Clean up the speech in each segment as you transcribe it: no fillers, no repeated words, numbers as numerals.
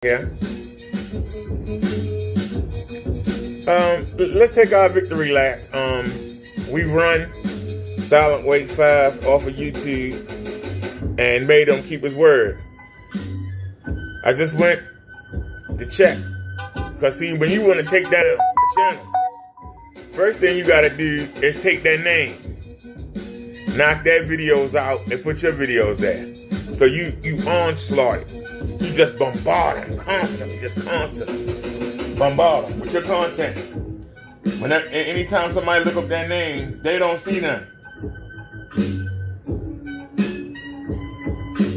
Yeah. Let's take our victory lap. We run Silent Wake 5 off of YouTube and made him keep his word. I just went to check. Because see, when you want to take down a channel, first thing you gotta do is take that name. Knock that videos out and put your videos there. So you onslaught it. You just bombard them constantly, just constantly. Bombard them with your content. Anytime somebody look up that name, they don't see nothing.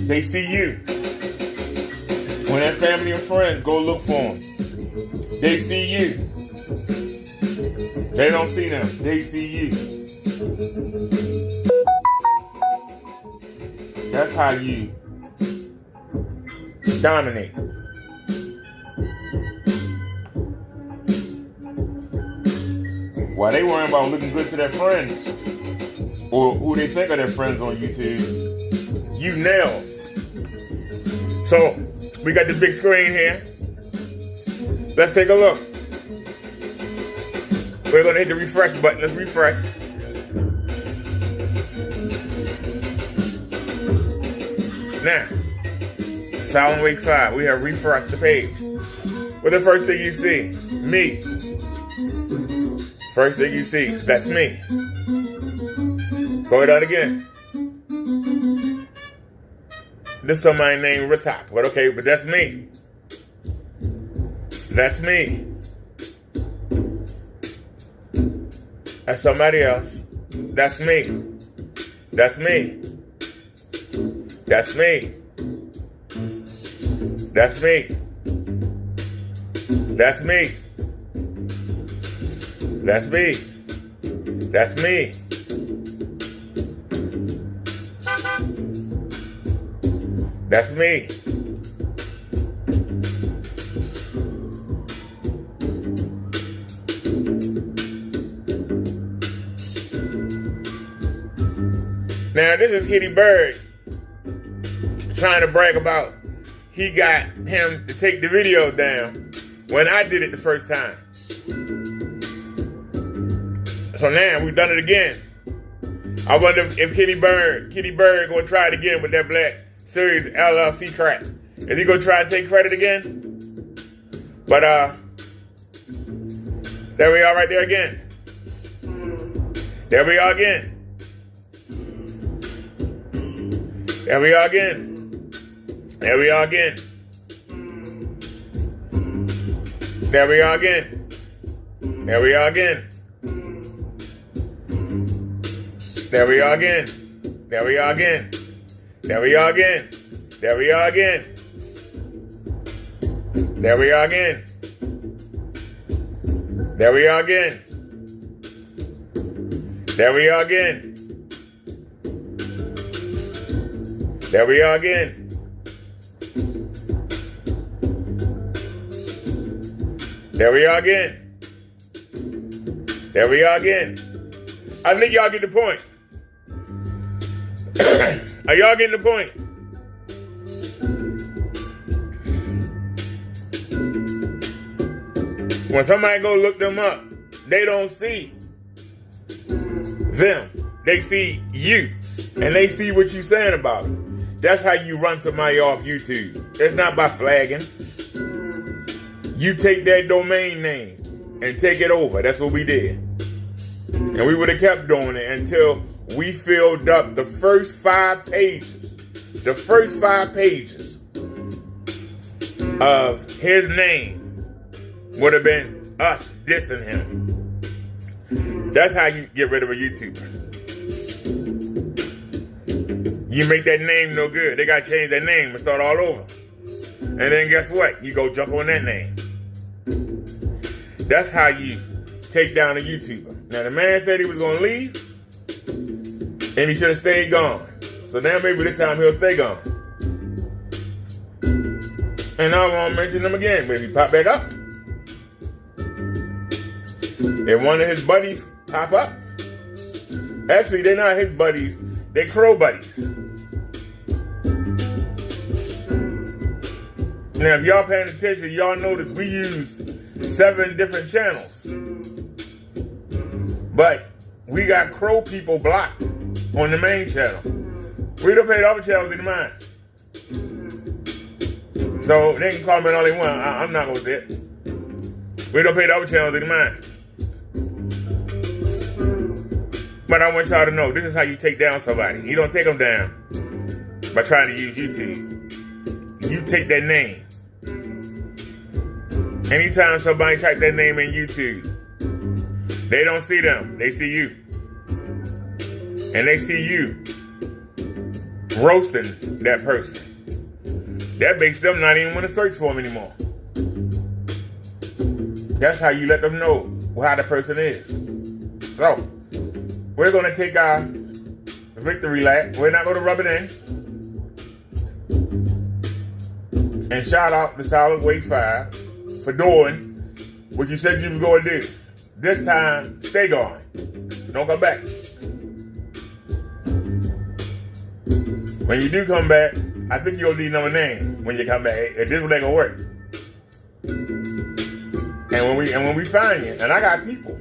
They see you. When their family and friends go look for them, they see you. They don't see them, they see you. That's how you dominate. While they worrying about looking good to their friends, or who they think are their friends on YouTube, you nail. So, we got the big screen here. Let's take a look. We're gonna hit the refresh button. Let's refresh. Now, Silent Wake 5, we have refreshed the page. What's the first thing you see? Me. First thing you see, that's me. Go it out again. This is somebody named Ritak, but okay, but that's me. That's me. That's somebody else. That's me. That's me. That's me. That's me. That's me. That's me. That's me. That's me. Now this is Kitty Bird trying to brag about he got him to take the video down when I did it the first time. So now we've done it again. I wonder if Kitty Bird gonna try it again with that Black Series LLC crap. Is he gonna try to take credit again? But there we are right there again. There we are again. There we are again. There we are again. There we are again. There we are again. There we are again. There we are again. There we are again. There we are again. There we are again. There we are again. There we are again. There we are again. There we are again. There we are again. I think y'all get the point. Are y'all getting the point? When somebody go look them up, they don't see them. They see you. And they see what you saying about it. That's how you run somebody off YouTube. It's not by flagging. You take that domain name and take it over. That's what we did. And we would have kept doing it until we filled up the first 5 pages. The first 5 pages of his name would have been us dissing him. That's how you get rid of a YouTuber. You make that name no good. They got to change that name and start all over. And then guess what? You go jump on that name. That's how you take down a YouTuber. Now the man said he was going to leave. And he should have stayed gone. So now maybe this time he'll stay gone. And I won't mention him again. But if he pop back up. If one of his buddies pop up. Actually, they're not his buddies. They're crow buddies. Now, if y'all paying attention, y'all notice we use 7 different channels. But we got Crow people blocked on the main channel. We don't pay the other channels any mind. So they can comment all they want. I'm not going to say it. We don't pay the other channels any mind. But I want y'all to know, this is how you take down somebody. You don't take them down by trying to use YouTube. You take that name. Anytime somebody type that name in YouTube, they don't see them. They see you. And they see you roasting that person. That makes them not even want to search for them anymore. That's how you let them know how the person is. So, we're going to take our victory lap. We're not going to rub it in. And shout out to Solid Weight 5 for doing what you said you was going to do. This time, stay gone. Don't come back. When you do come back, I think you'll need another name when you come back. This one ain't gonna work. And when we find you, and I got people,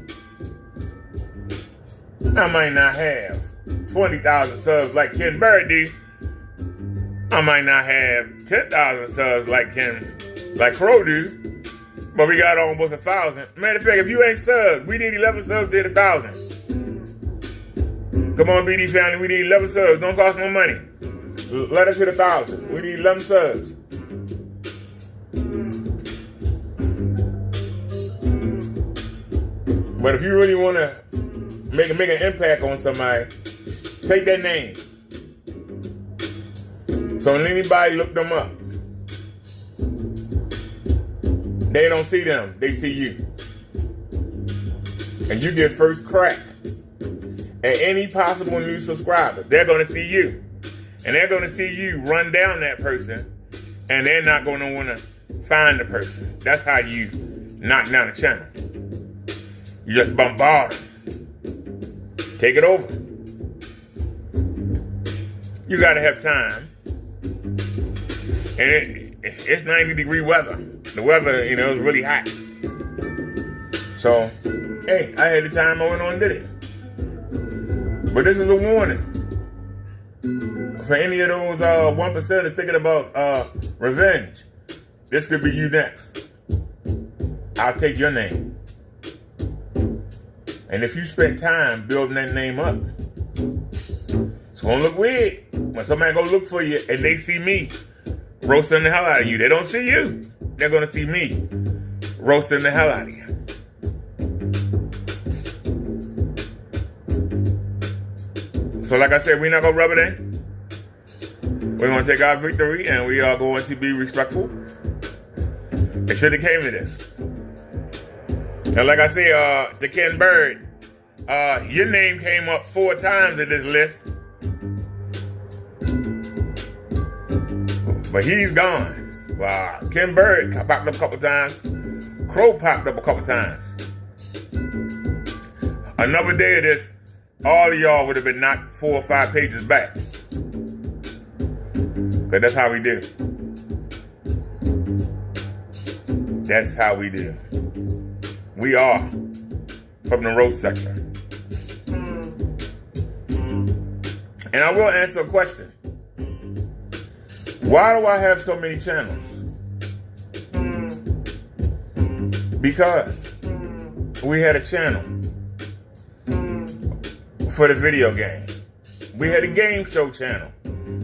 I might not have 20,000 subs like Ken Bird do. I might not have 10,000 subs like Crow do. But we got almost 1,000. Matter of fact, if you ain't subbed, we need 11 subs to hit 1,000. Come on, BD family, we need 11 subs. Don't cost no money. Let us hit 1,000. We need 11 subs. But if you really want to make an impact on somebody, take that name. So when anybody look them up, they don't see them, they see you. And you get first crack at any possible new subscribers. They're going to see you. And they're going to see you run down that person. And they're not going to want to find the person. That's how you knock down a channel. You just bombard them. Take it over. You got to have time. And it's 90-degree weather. The weather, is really hot. So, hey, I had the time I went on and did it. But this is a warning. For any of those 1% that's thinking about revenge, this could be you next. I'll take your name. And if you spend time building that name up, it's going to look weird when somebody go look for you and they see me roasting the hell out of you. They don't see you. They're going to see me roasting the hell out of you. So like I said, we're not going to rub it in. We're going to take our victory and we are going to be respectful. It should have came to this. And like I say, to Ken Bird, your name came up 4 times in this list. But he's gone. Ken Bird popped up a couple times. Crow popped up a couple times. Another day of this, all of y'all would have been knocked 4 or 5 pages back. Because that's how we do. That's how we do. We are from the roast sector. And I will answer a question. Why do I have so many channels? Because we had a channel for the video game. We had a game show channel.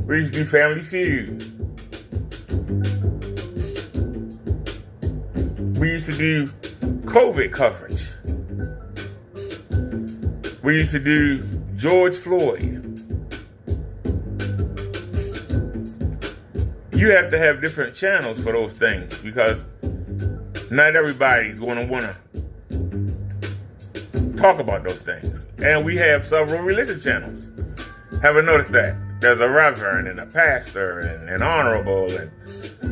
We used to do Family Feud. We used to do COVID coverage. We used to do George Floyd. You have to have different channels for those things because not everybody's going to want to talk about those things. And we have several religious channels. Haven't noticed that? There's a reverend and a pastor and an honorable, and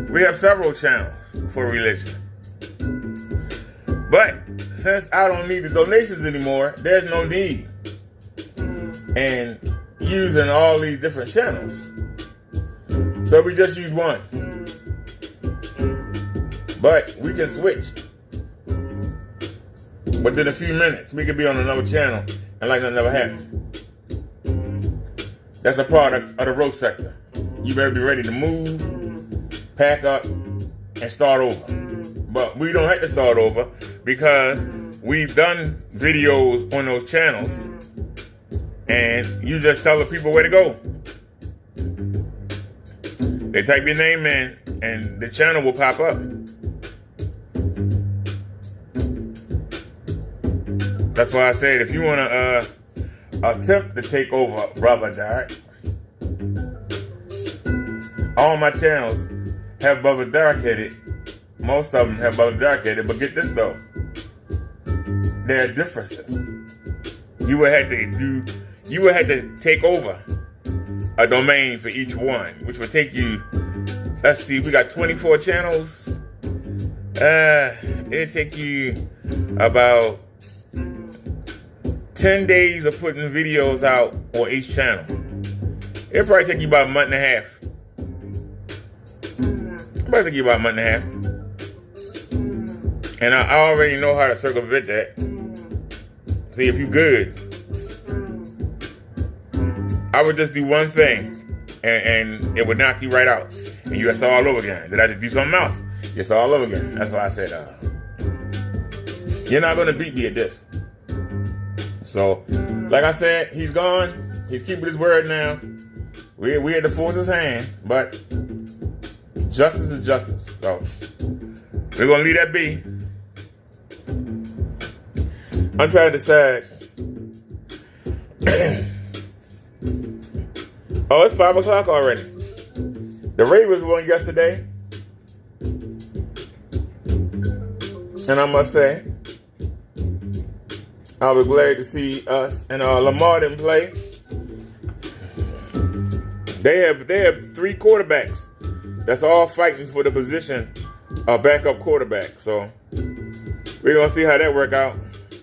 we have several channels for religion. But since I don't need the donations anymore, there's no need in using all these different channels. So we just use one. But we can switch. Within a few minutes, we could be on another channel and like nothing never happened. That's a product of the road sector. You better be ready to move, pack up, and start over. But we don't have to start over because we've done videos on those channels and you just tell the people where to go. They type your name in and the channel will pop up. That's why I said if you want to attempt to take over Brother Derek, all my channels have Brother Derek in it. Most of them have Brother Derek in it, but get this though. There are differences. You would have to take over a domain for each one, which would take you, let's see, we got 24 channels. It'd take you about 10 days of putting videos out on each channel. It'll probably take you about a month and a half. Probably take you about a month and a half. And I already know how to circumvent that. See, if you good, I would just do one thing and it would knock you right out. And you have to start all over again. Then I just do something else. You start all over again. That's why I said, you're not going to beat me at this. So, like I said, he's gone. He's keeping his word now. We had to force his hand, but justice is justice. So, we're going to leave that be. I'm trying to decide. Oh, it's 5 o'clock already. The Ravens won yesterday. And I must say, I was glad to see us and Lamar didn't play. They have 3 quarterbacks that's all fighting for the position of backup quarterback. So we're gonna see how that work out.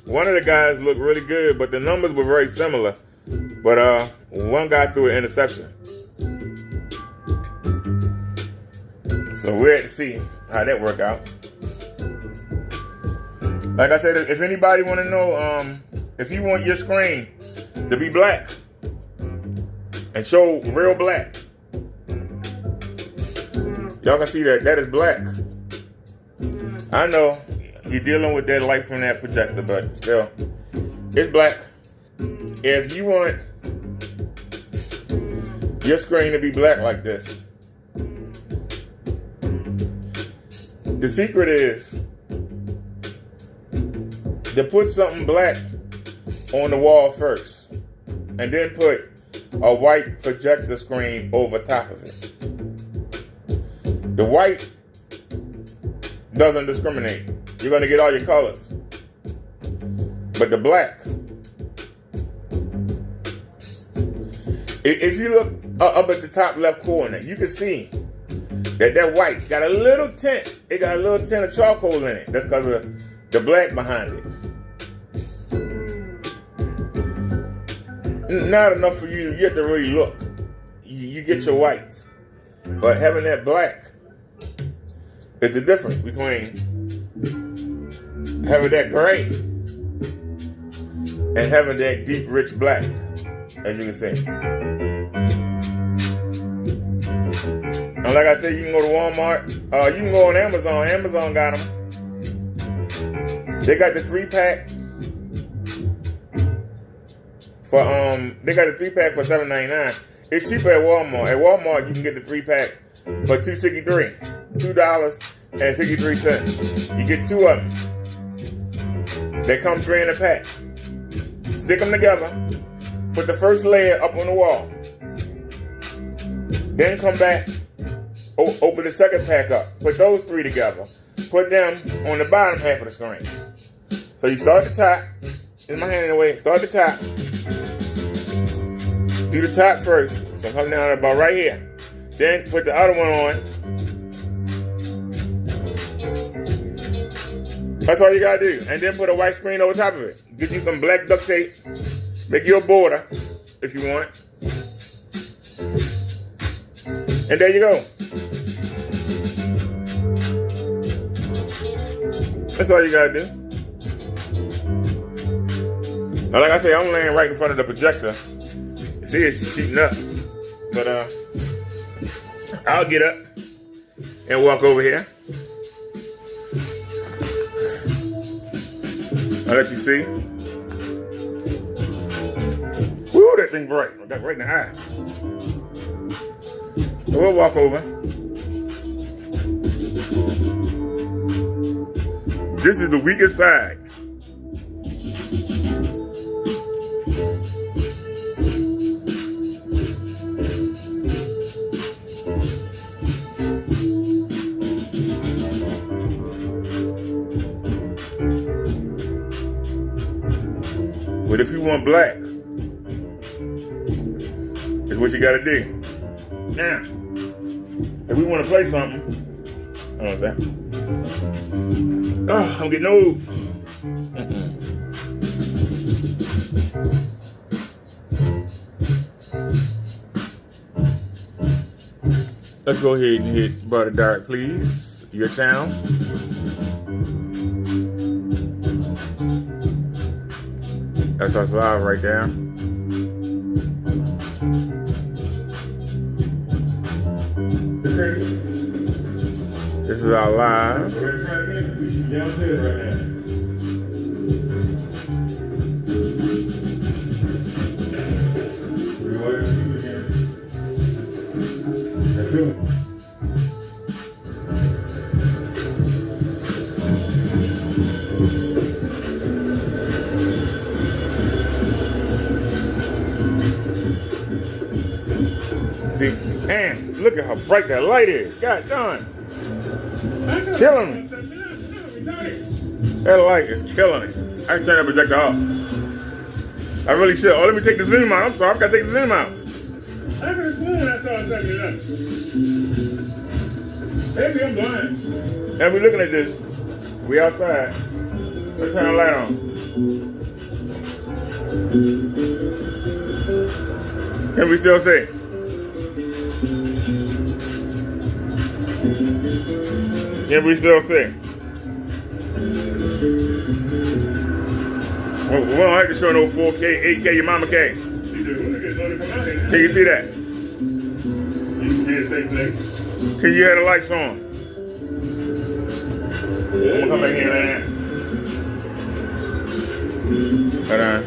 One of the guys looked really good, but the numbers were very similar. But one guy threw an interception. So we're to see how that work out. Like I said, if anybody want to know, if you want your screen to be black and show real black, y'all can see that is black. I know you're dealing with that light from that projector, but still, it's black. If you want your screen to be black like this, the secret is to put something black on the wall first and then put a white projector screen over top of it. The white doesn't discriminate. You're going to get all your colors. But the black, if you look up at the top left corner, you can see that white got a little tint. It got a little tint of charcoal in it. That's because of the black behind it. Not enough for you have to really look. You get your whites. But having that black is the difference between having that gray and having that deep, rich black, as you can see. And like I said, you can go to Walmart. You can go on Amazon. Amazon got them. They got the 3-pack. They got a 3-pack for $7.99. It's cheaper at Walmart. At Walmart, you can get the 3-pack for $2.63. $2.63. You get 2 of them. They come 3 in a pack. Stick them together. Put the first layer up on the wall. Then come back. Open the second pack up. Put those 3 together. Put them on the bottom half of the screen. So you start at the top. Is my hand in the way? Start at the top. Do the top first. So come down about right here. Then put the other one on. That's all you gotta do. And then put a white screen over top of it. Get you some black duct tape. Make you a border if you want. And there you go. That's all you gotta do. Now, like I say, I'm laying right in front of the projector. See, it's shooting up. But I'll get up and walk over here. I'll let you see. Woo, that thing bright. I got right in the eye. So we'll walk over. This is the weakest side. But if you want black, it's what you gotta do. Now, if we want to play something, I don't know that. Oh, I'm getting old. Let's go ahead and hit Brother Dark, please. Your channel. That's us live right there. This is our live. See, man, look at how bright that light is. God darn. It's killing me. That light is killing me. I can turn that projector off. I really should. Oh, let me take the zoom out. I'm sorry, I've got to take the zoom out. I could have sworn I saw something else. Maybe I'm blind. And we're looking at this. We outside. Let's turn the light on. Can we still see? Can we still see? We don't have to show no 4K, 8K, your mama K. Can you see that? You can be the same thing. Can you have the lights on? I'm gonna come back here right now. Hold on.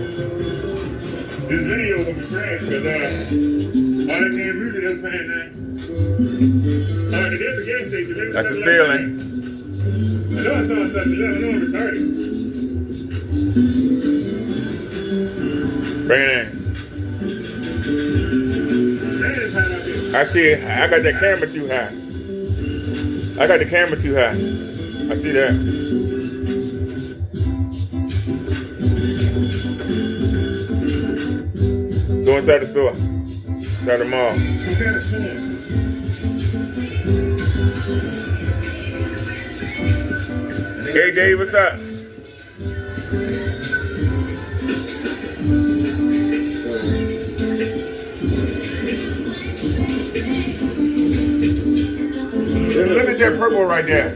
This video is gonna be trash because all that damn music that's playing now. There's a gas station. That's the ceiling. I know I saw something. I know I'm retarded. Bring it in. I see it. I got that camera too high. I got the camera too high. I see that. Go inside the store. Inside the mall. Hey Dave, what's up? Look at that purple right there.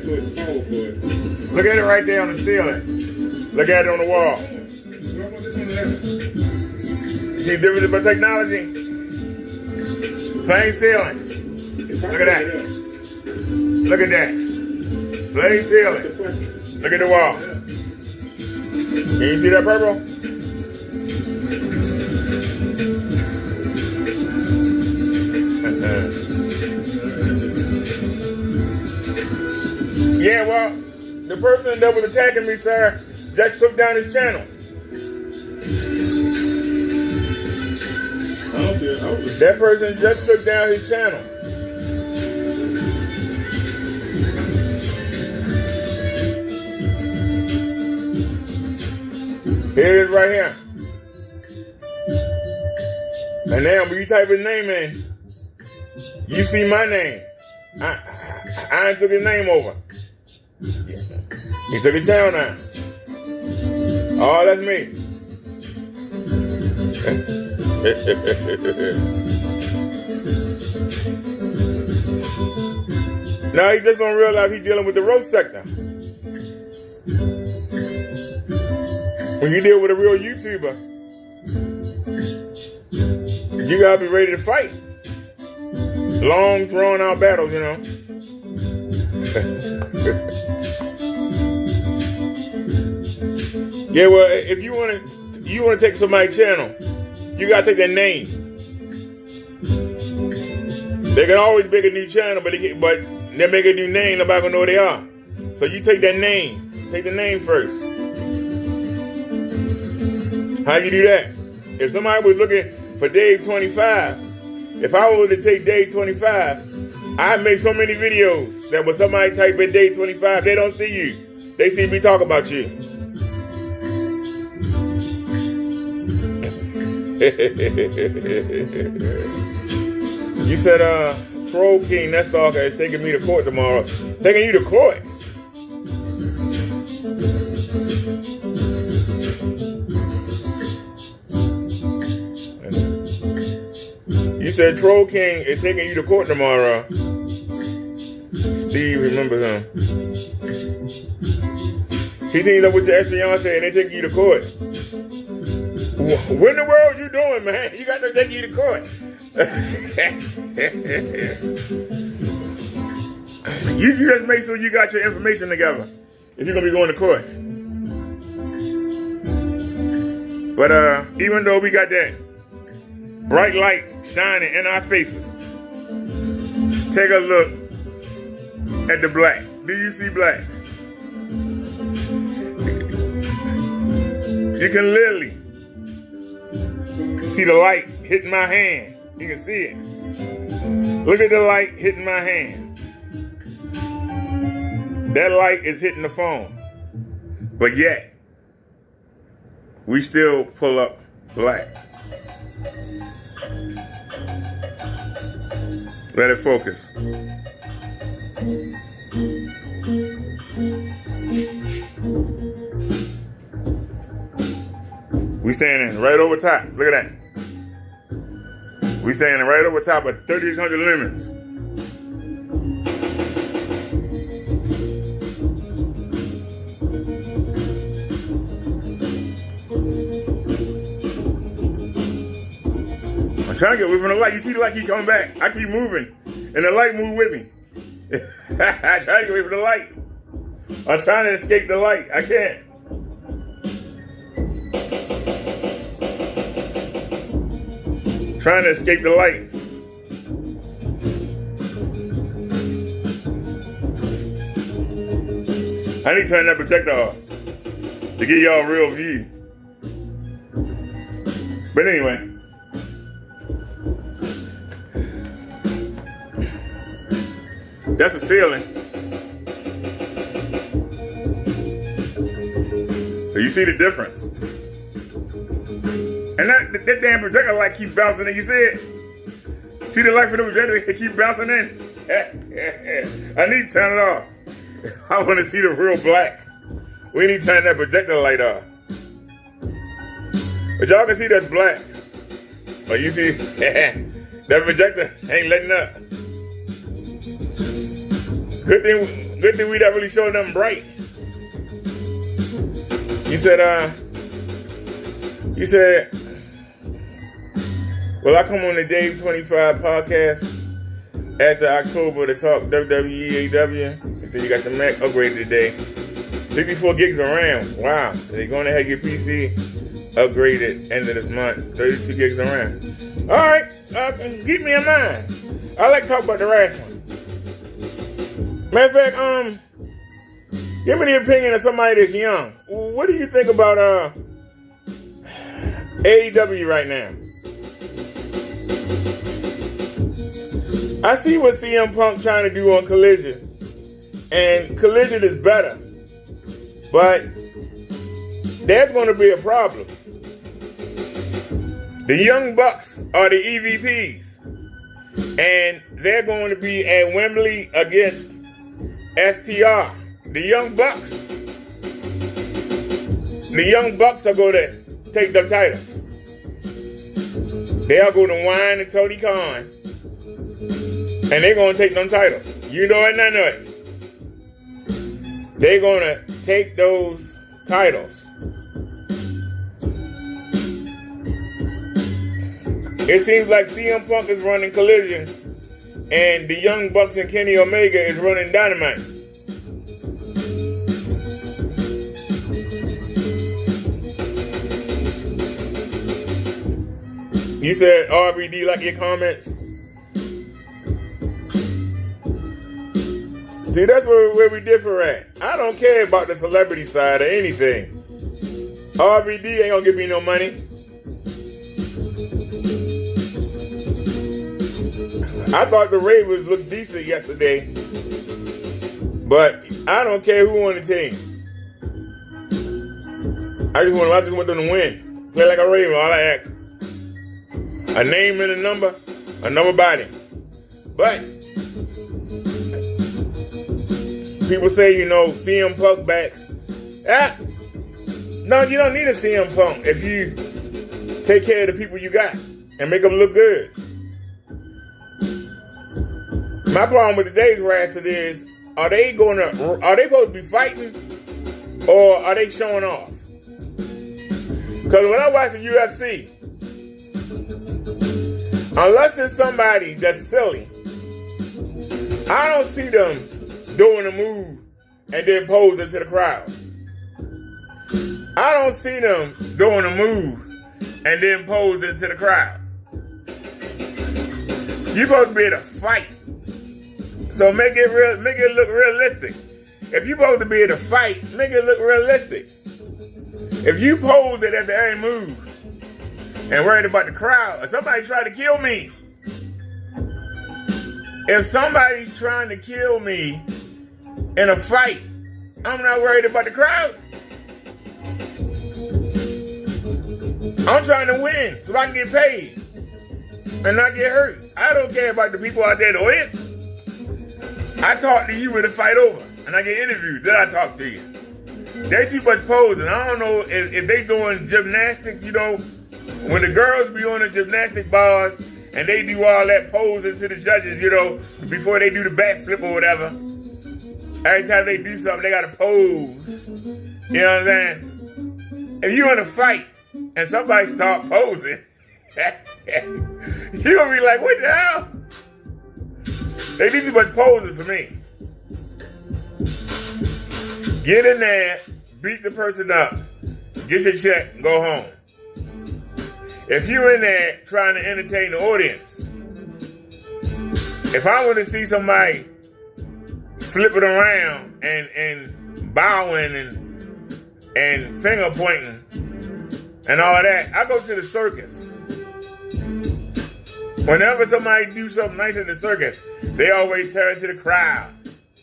Look at it right there on the ceiling. Look at it on the wall. You see the difference about technology? Plain ceiling. Look at that. Look at that. Plain ceiling. Look at the wall. Can you see that purple? Yeah, well, the person that was attacking me, sir, just took down his channel. That person just took down his channel. Here it is right here. And now when you type his name in, you see my name. I took his name over. He took his channel now. Oh, that's me. Now he just don't realize he's dealing with the roast sector. When you deal with a real YouTuber, you gotta be ready to fight. Long, drawn out battles, you know. Yeah, well, if you want to take somebody's channel, you gotta take their name. They can always make a new channel, but they make a new name. Nobody gonna know who they are. So you take that name. Take the name first. How you do that? If somebody was looking for Dave 25, if I were to take Dave 25, I'd make so many videos that when somebody type in Dave 25, they don't see you. They see me talk about you. You said, Troll King, that stalker is taking me to court tomorrow. Taking you to court? You said Troll King is taking you to court tomorrow. Steve, remember him. He teamed up with your ex-fiance and they taking you to court. What in the world you doing, man? You got to take you to court. You just make sure you got your information together if you're going to be going to court. But even though we got that bright light shining in our faces, take a look at the black. Do you see black? You can literally see the light hitting my hand. You can see it. Look at the light hitting my hand. That light is hitting the phone. But yet, we still pull up black. Let it focus. We standing right over top. Look at that. We standing right over top of 3,600 lemons. I'm trying to get away from the light. You see the light keep coming back. I keep moving, and the light move with me. I try to get away from the light. I'm trying to escape the light. I can't. Trying to escape the light. I need to turn that protector off to give y'all a real view. But anyway. That's a ceiling. So you see the difference. And that damn projector light keep bouncing in. You see it? See the light for the projector? It keep bouncing in. I need to turn it off. I want to see the real black. We need to turn that projector light off. But y'all can see that's black. Oh, you see? That projector ain't letting up. Good thing we not really showing nothing bright. You said, well, I come on the Dave 25 podcast after October to talk WWE, AEW. So you got your Mac upgraded today. 64 gigs of RAM. Wow. They're going to have your PC upgraded end of this month. 32 gigs of RAM. All right. Keep me in mind. I like to talk about the wrestling. Matter of fact, give me the opinion of somebody that's young. What do you think about AEW right now? I see what CM Punk trying to do on Collision. And Collision is better. But there's going to be a problem. The Young Bucks are the EVPs. And they're going to be at Wembley against FTR. The Young Bucks are going to take the titles. They are going to whine and Tony Khan. And they're going to take them titles. You know it, and I know it. they're gonna take those titles. It seems like CM Punk is running Collision, and the Young Bucks and Kenny Omega is running Dynamite. You said RVD like your comments? See, that's where we differ at. I don't care about the celebrity side or anything. RVD ain't gonna give me no money. I thought the Ravens looked decent yesterday, but I don't care who on the team. I just want them to win. Play like a Raven, all I ask. A name and a number body. But people say, CM Punk back. No, you don't need a CM Punk if you take care of the people you got and make them look good. My problem with today's wrestling is, are they supposed to be fighting or are they showing off? Because when I watch the UFC, unless it's somebody that's silly, I don't see them doing a move and then posing to the crowd. I don't see them doing a move and then posing to the crowd. You're supposed to be able to fight. So make it look realistic. If you're supposed to be able to fight, make it look realistic. If you pose it at the every move and worried about the crowd, if somebody tried to kill me, if somebody's trying to kill me in a fight, I'm not worried about the crowd. I'm trying to win so I can get paid and not get hurt. I don't care about the people out there in the audience. I talk to you with a fight over, and I get interviewed. Then I talk to you. They too much posing. I don't know if they doing gymnastics, when the girls be on the gymnastic bars and they do all that posing to the judges, before they do the backflip or whatever. Every time they do something, they got to pose. You know what I'm saying? If you in a fight and somebody start posing, you gonna be like, what the hell? They do too much posing for me. Get in there, beat the person up, get your check, and go home. If you're in there trying to entertain the audience, if I want to see somebody flipping around and bowing and finger pointing and all that, I go to the circus. Whenever somebody do something nice in the circus, they always turn to the crowd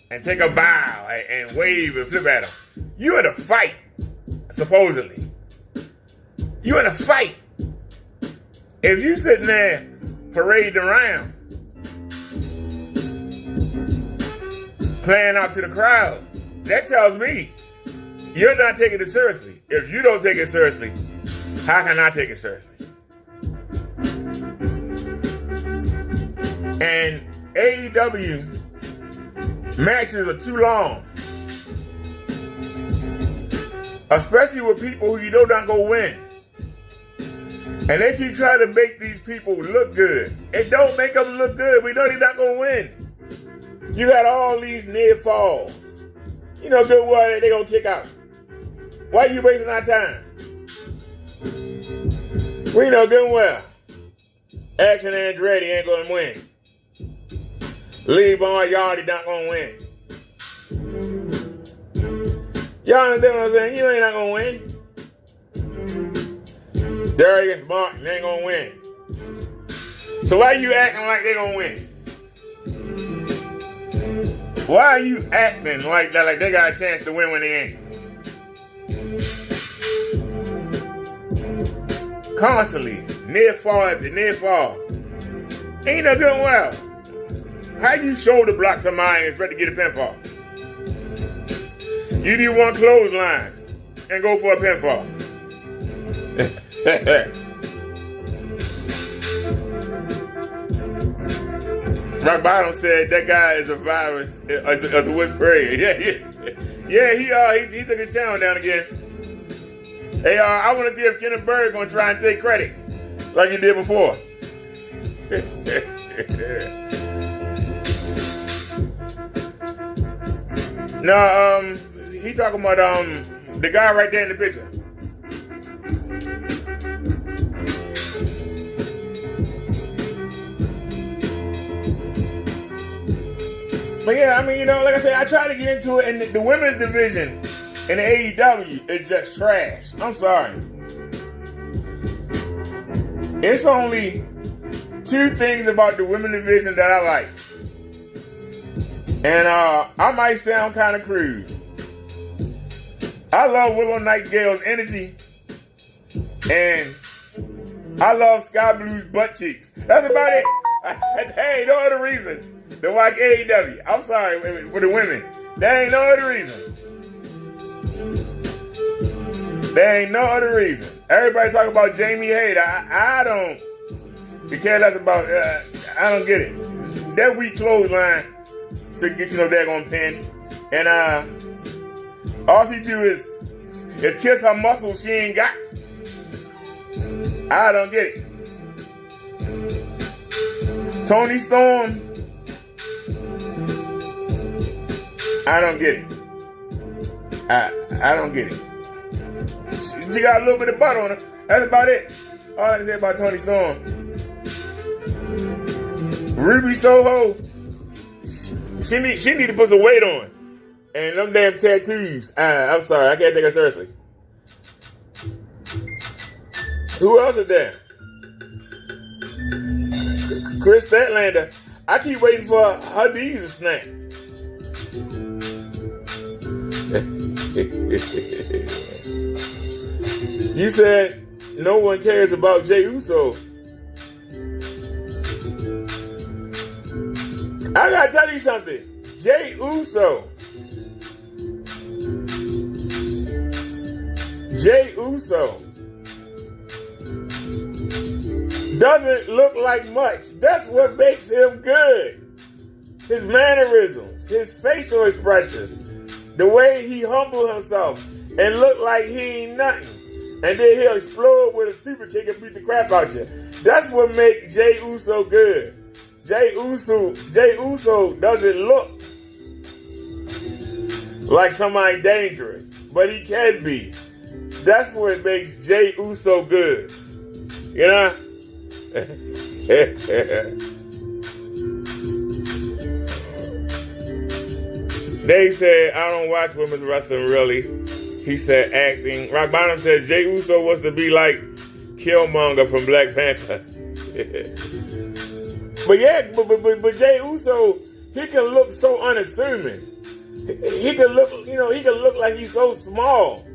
and take a bow and wave and flip at them. You in a fight, supposedly. You in a fight. If you sitting there parading around, playing out to the crowd, that tells me you're not taking it seriously. If you don't take it seriously, how can I take it seriously? And AEW matches are too long. Especially with people who you know not gonna win. And they keep trying to make these people look good. It don't make them look good. We know they're not gonna win. You got all these near falls. You know good well they gonna kick out. Why are you wasting our time? We know good and well Action Andretti ain't gonna win. Lee Moriarty not gonna win. Y'all understand what I'm saying? You ain't not gonna win. Darius Martin ain't gonna win. So why you acting like they gonna win? Why are you acting like that, like they got a chance to win when they ain't? Constantly, near fall after near fall. Ain't no good and well. How you shoulder block somebody and expect to get a pinfall? You do one clothesline and go for a pinfall. Rock Bottom said that guy is a virus, as a whisper. Yeah. Yeah, he took a channel down again. Hey, I want to see if Kenneth Berg gonna try and take credit like he did before. No, he talking about the guy right there in the picture. But yeah, I mean, like I said, I try to get into it, and the women's division in the AEW is just trash. I'm sorry. It's only two things about the women's division that I like. And I might sound kind of crude. I love Willow Nightingale's energy, and I love Sky Blue's butt cheeks. That's about it. Hey, no other reason to watch AEW. I'm sorry for the women. There ain't no other reason. There ain't no other reason. Everybody talk about Jamie Hayter. I don't care less about. I don't get it. That weak clothesline shouldn't get you no daggone pin. And all she do is kiss her muscles she ain't got. I don't get it. Toni Storm, I don't get it. I don't get it. She got a little bit of butt on her. That's about it. All I can say about Toni Storm. Ruby Soho, she need to put some weight on. And them damn tattoos. I'm sorry, I can't take her seriously. Who else is there? Chris Statlander. I keep waiting for her knees to snap. You said no one cares about Jey Uso. I gotta tell you something. Jey Uso. Jey Uso doesn't look like much. That's what makes him good. His mannerisms, his facial expressions, the way he humble himself and look like he ain't nothing. And then he'll explode with a super kick and beat the crap out you. That's what makes Jey Uso good. Jey Uso doesn't look like somebody dangerous, but he can be. That's what makes Jey Uso good. You know? Dave said, I don't watch women's wrestling really. He said acting. Rock Bottom said Jey Uso was to be like Killmonger from Black Panther. But yeah, but Jey Uso, he can look so unassuming. He can look, he can look like he's so small.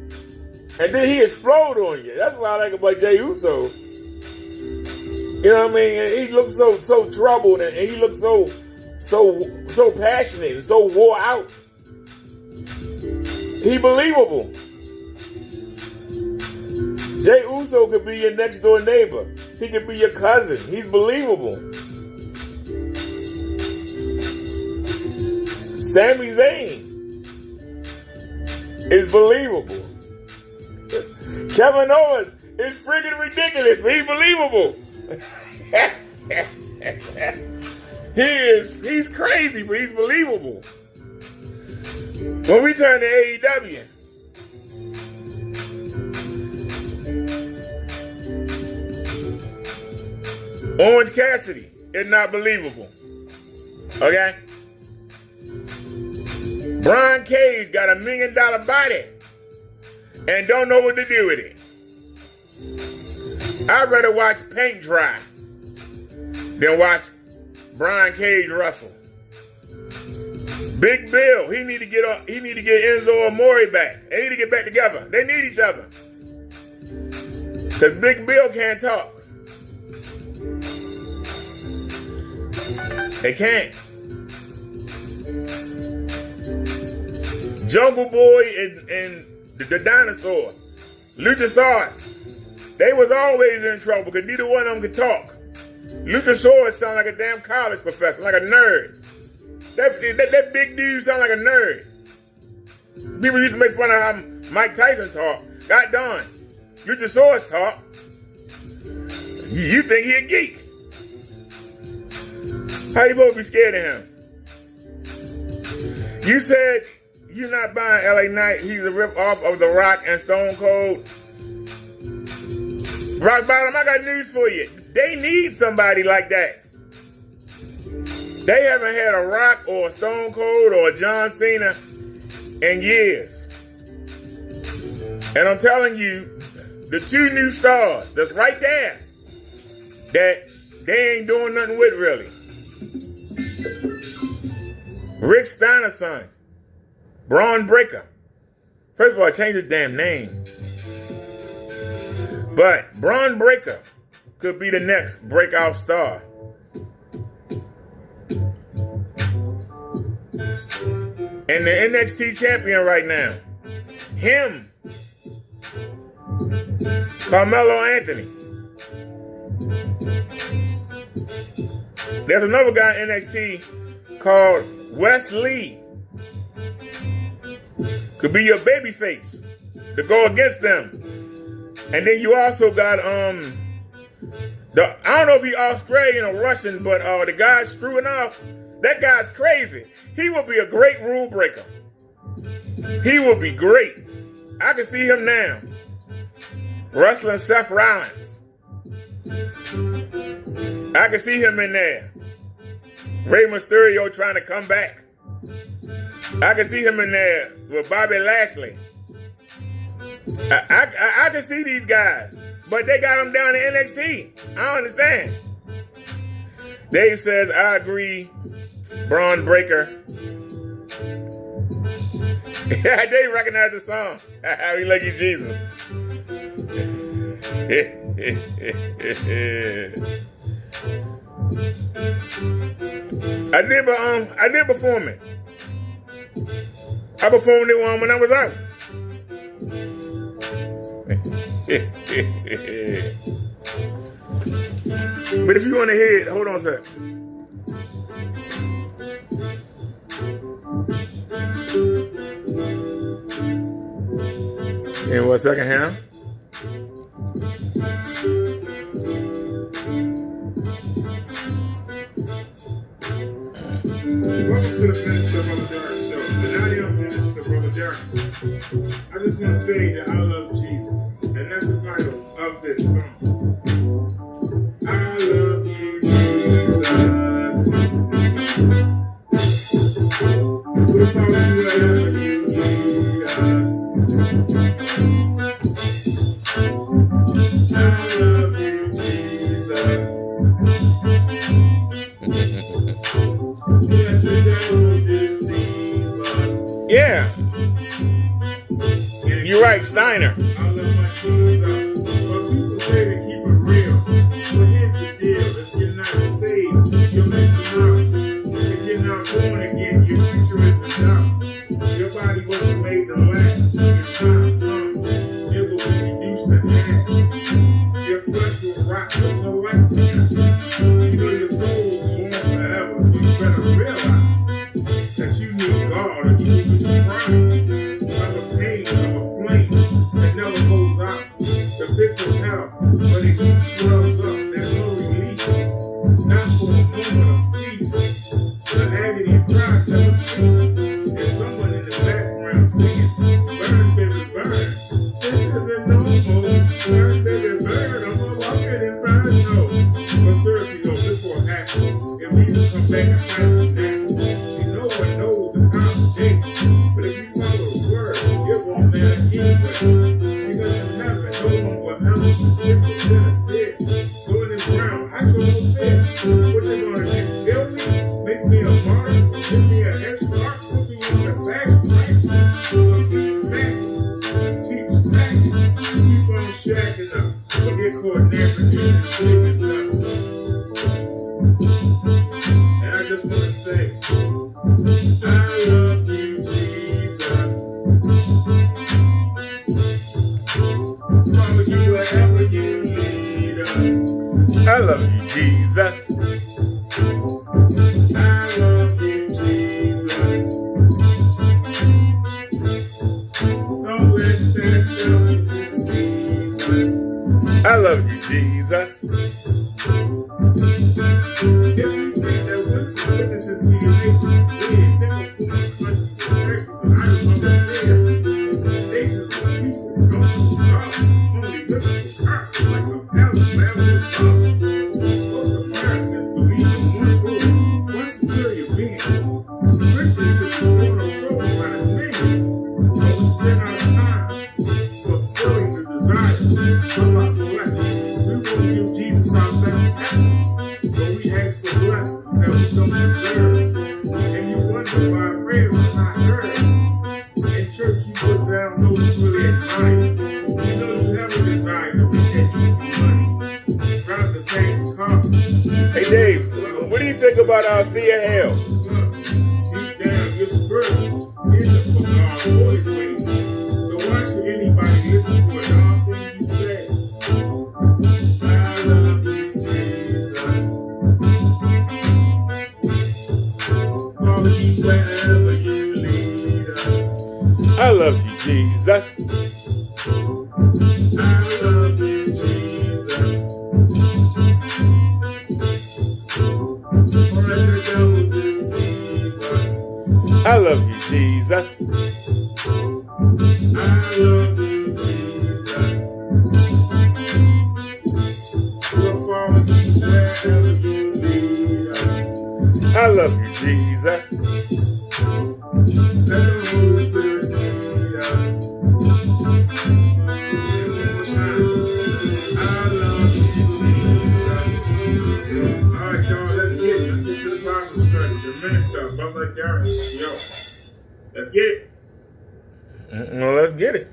And then he explode on you. That's what I like about Jey Uso. You know what I mean? And he looks so troubled, and he looks so passionate and so wore out. He believable. Jey Uso could be your next door neighbor. He could be your cousin. He's believable. Sami Zayn is believable. Kevin Owens is freaking ridiculous, but he's believable. He's crazy, but he's believable. When we turn to AEW, Orange Cassidy is not believable. Okay? Brian Cage got $1 million body and don't know what to do with it. I'd rather watch paint dry than watch Brian Cage wrestle. Big Bill, he need to get Enzo Amore back. They need to get back together. They need each other. Because Big Bill can't talk. They can't. Jungle Boy and the dinosaur, Luchasaurus, they was always in trouble because neither one of them could talk. Luchasaurus sound like a damn college professor, like a nerd. That big dude sound like a nerd. People used to make fun of how Mike Tyson talk. God darn. Luchasaurus talk. You think he a geek. How you supposed to be scared of him? You said you're not buying LA Knight. He's a rip off of The Rock and Stone Cold. Rock Bottom, I got news for you. They need somebody like that. They haven't had a Rock or a Stone Cold or a John Cena in years. And I'm telling you, the two new stars that's right there that they ain't doing nothing with really. Rick Steiner's son, Braun Breaker. First of all, change his damn name. But Braun Breaker could be the next breakout star. And the NXT champion right now. Him. Carmelo Anthony. There's another guy in NXT called Wes Lee. Could be your baby face to go against them. And then you also got I don't know if he's Australian or Russian, but the guy screwing off. That guy's crazy. He will be a great rule breaker. He will be great. I can see him now. Wrestling Seth Rollins. I can see him in there. Rey Mysterio trying to come back. I can see him in there with Bobby Lashley. I can see these guys, but they got them down in NXT. I don't understand. Dave says, I agree. Braun Breaker. They recognize the song. We love you, Jesus. I did perform it. I performed it when I was out. But if you want to hear it, hold on a sec. In 1 second, Hannah. Welcome to the Minister Brother Derek Show. And I am Minister Brother Derek. I just want to say that I love Jesus. And that's the title of this song. I love you, Jesus. We'll follow you wherever you lead us. I love you, Jesus. Let the devil deceive us. Yeah. You're right, Steiner. I love my Jesus. But people say to keep it real. But here's the deal. If you're not saved, you're missing out. If you're not born again, your future is in doubt. Your body wasn't made to last. Your time comes. It will be reduced to ash. Your flesh will rot. So like that. You know your soul will be born forever. So you better realize that you need God and you need to be surprised. Like a pain of a flame that never goes out. The pits of hell, but it keeps swells up. There's no release. Not for a moment of peace. The agony of pride never ceases. There's someone in the background singing, burn, baby, burn. This isn't normal. Burn, baby, burn. I'm gonna walk in and find no. But seriously though, this will happen. If Jesus come back and find you now, see, no one knows the time of day. But if you follow the word, it won't matter anyway. Because in heaven, no one will ever be sick or shed a tear. So in this ground, I show no fear. What you gonna do? Kill me? Make me a martyr? Give me a head start? Put me on the fast track? So keep back. Keep stacking. Keep on shacking up. Don't get caught napping in and taking stuff. And I just want to say, I love you, Jesus. Follow you wherever you lead us. I love you, Jesus. I love you, Jesus. let that devil deceive us. I love you, Jesus. If you think that whispering witness into your neighbor's weird, think of foolish countries and perspectives and idle public fear. Nations of people don't know God, only biblical cops like a Alabama song. Most Americans believe in one Lord, one superior being. Christians should be born of souls by his name, but we spend our time fulfilling the desires of our flesh. We won't give Jesus our best effort, but we ask for blessings that we don't deserve. And you wonder why prayers are not heard. In church, you put down those you really admire. You know you have a desire to make that easy money. Drive the fancy car. Hey, Dave, what do you think about our Thea Hale? Deep down, your spirit isn't for God's Ooiiwee. So why should anybody listen to a darn thing you say? I love you, Jesus. Follow me wherever you lead us. I love you, Jesus. I love you, Jesus. Don't let the devil deceive us. I love you, Jesus. I love you, Jesus. We'll follow you wherever you lead us. I love you, Jesus. Let the Holy Spirit lead us. And one more time. I love you, Jesus. All right, y'all, let's get it. Let's get to the Bible study. The minister, Brother Darren. Yo, let's get it. Well, let's get it.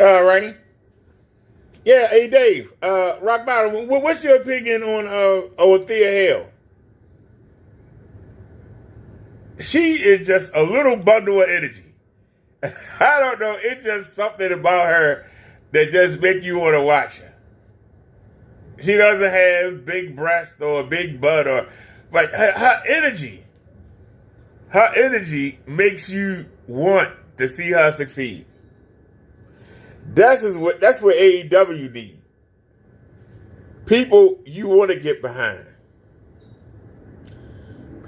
All righty. Yeah, hey, Dave, Rock Bottom, what's your opinion on Thea Hale? She is just a little bundle of energy. I don't know. It's just something about her that just make you want to watch her. She doesn't have big breasts or a big butt or like her energy. Her energy makes you want to see her succeed. That's what AEW need. People you want to get behind.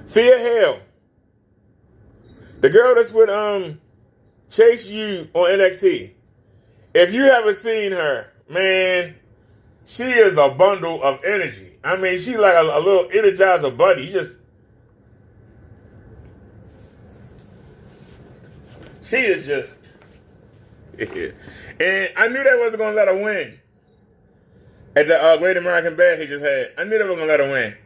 Thea Hale. The girl that's with Chase U on NXT. If you haven't seen her, man, she is a bundle of energy. I mean, she's like a little Energizer bunny. She is just. And I knew they wasn't gonna let her win at the Great American Bash he just had. I knew they were gonna let her win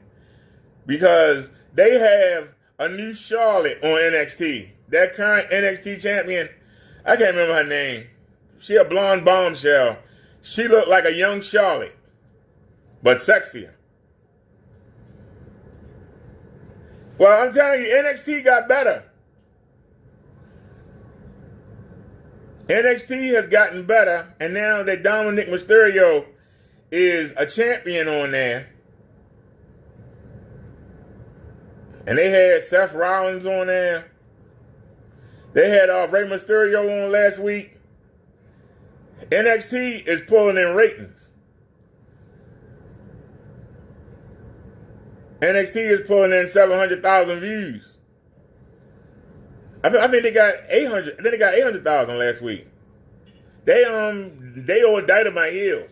because they have a new Charlotte on NXT. That current NXT champion, I can't remember her name. She a blonde bombshell. She looked like a young Charlotte, but sexier. Well, I'm telling you, NXT got better. NXT has gotten better, and now that Dominic Mysterio is a champion on there. And they had Seth Rollins on there. They had Rey Mysterio on last week. NXT is pulling in ratings. NXT is pulling in 700,000 views. I think they got 800. Then they got 800,000 last week. They on Dynamite heels.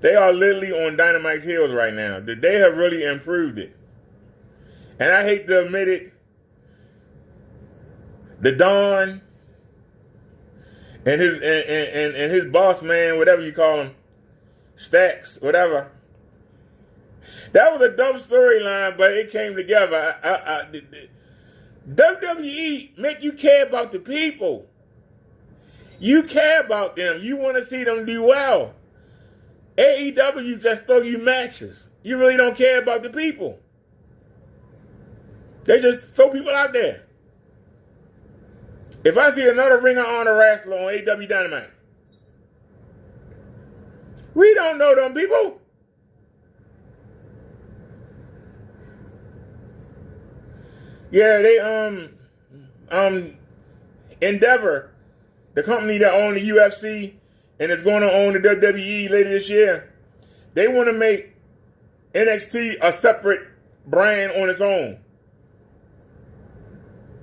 They are literally on Dynamite's heels right now. They have really improved it. And I hate to admit it, the Don and his boss man, whatever you call him, Stacks, whatever. That was a dumb storyline, but it came together. WWE make you care about the people. You care about them. You want to see them do well. AEW just throw you matches. You really don't care about the people. They just throw people out there. If I see another Ring of Honor wrestler on AEW Dynamite, we don't know them people. Yeah, they Endeavor the company that owned the UFC and is going to own the WWE later this year, they want to make NXT a separate brand on its own.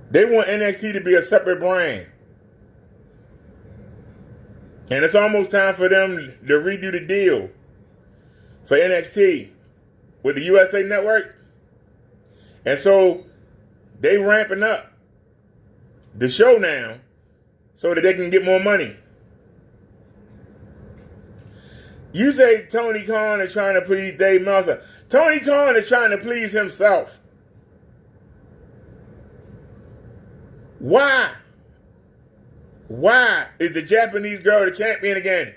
They want NXT to be a separate brand. And it's almost time for them to redo the deal for NXT with the USA Network. And so they ramping up the show now so that they can get more money. You say Tony Khan is trying to please Dave Meltzer. Tony Khan is trying to please himself. Why? Why is the Japanese girl the champion again?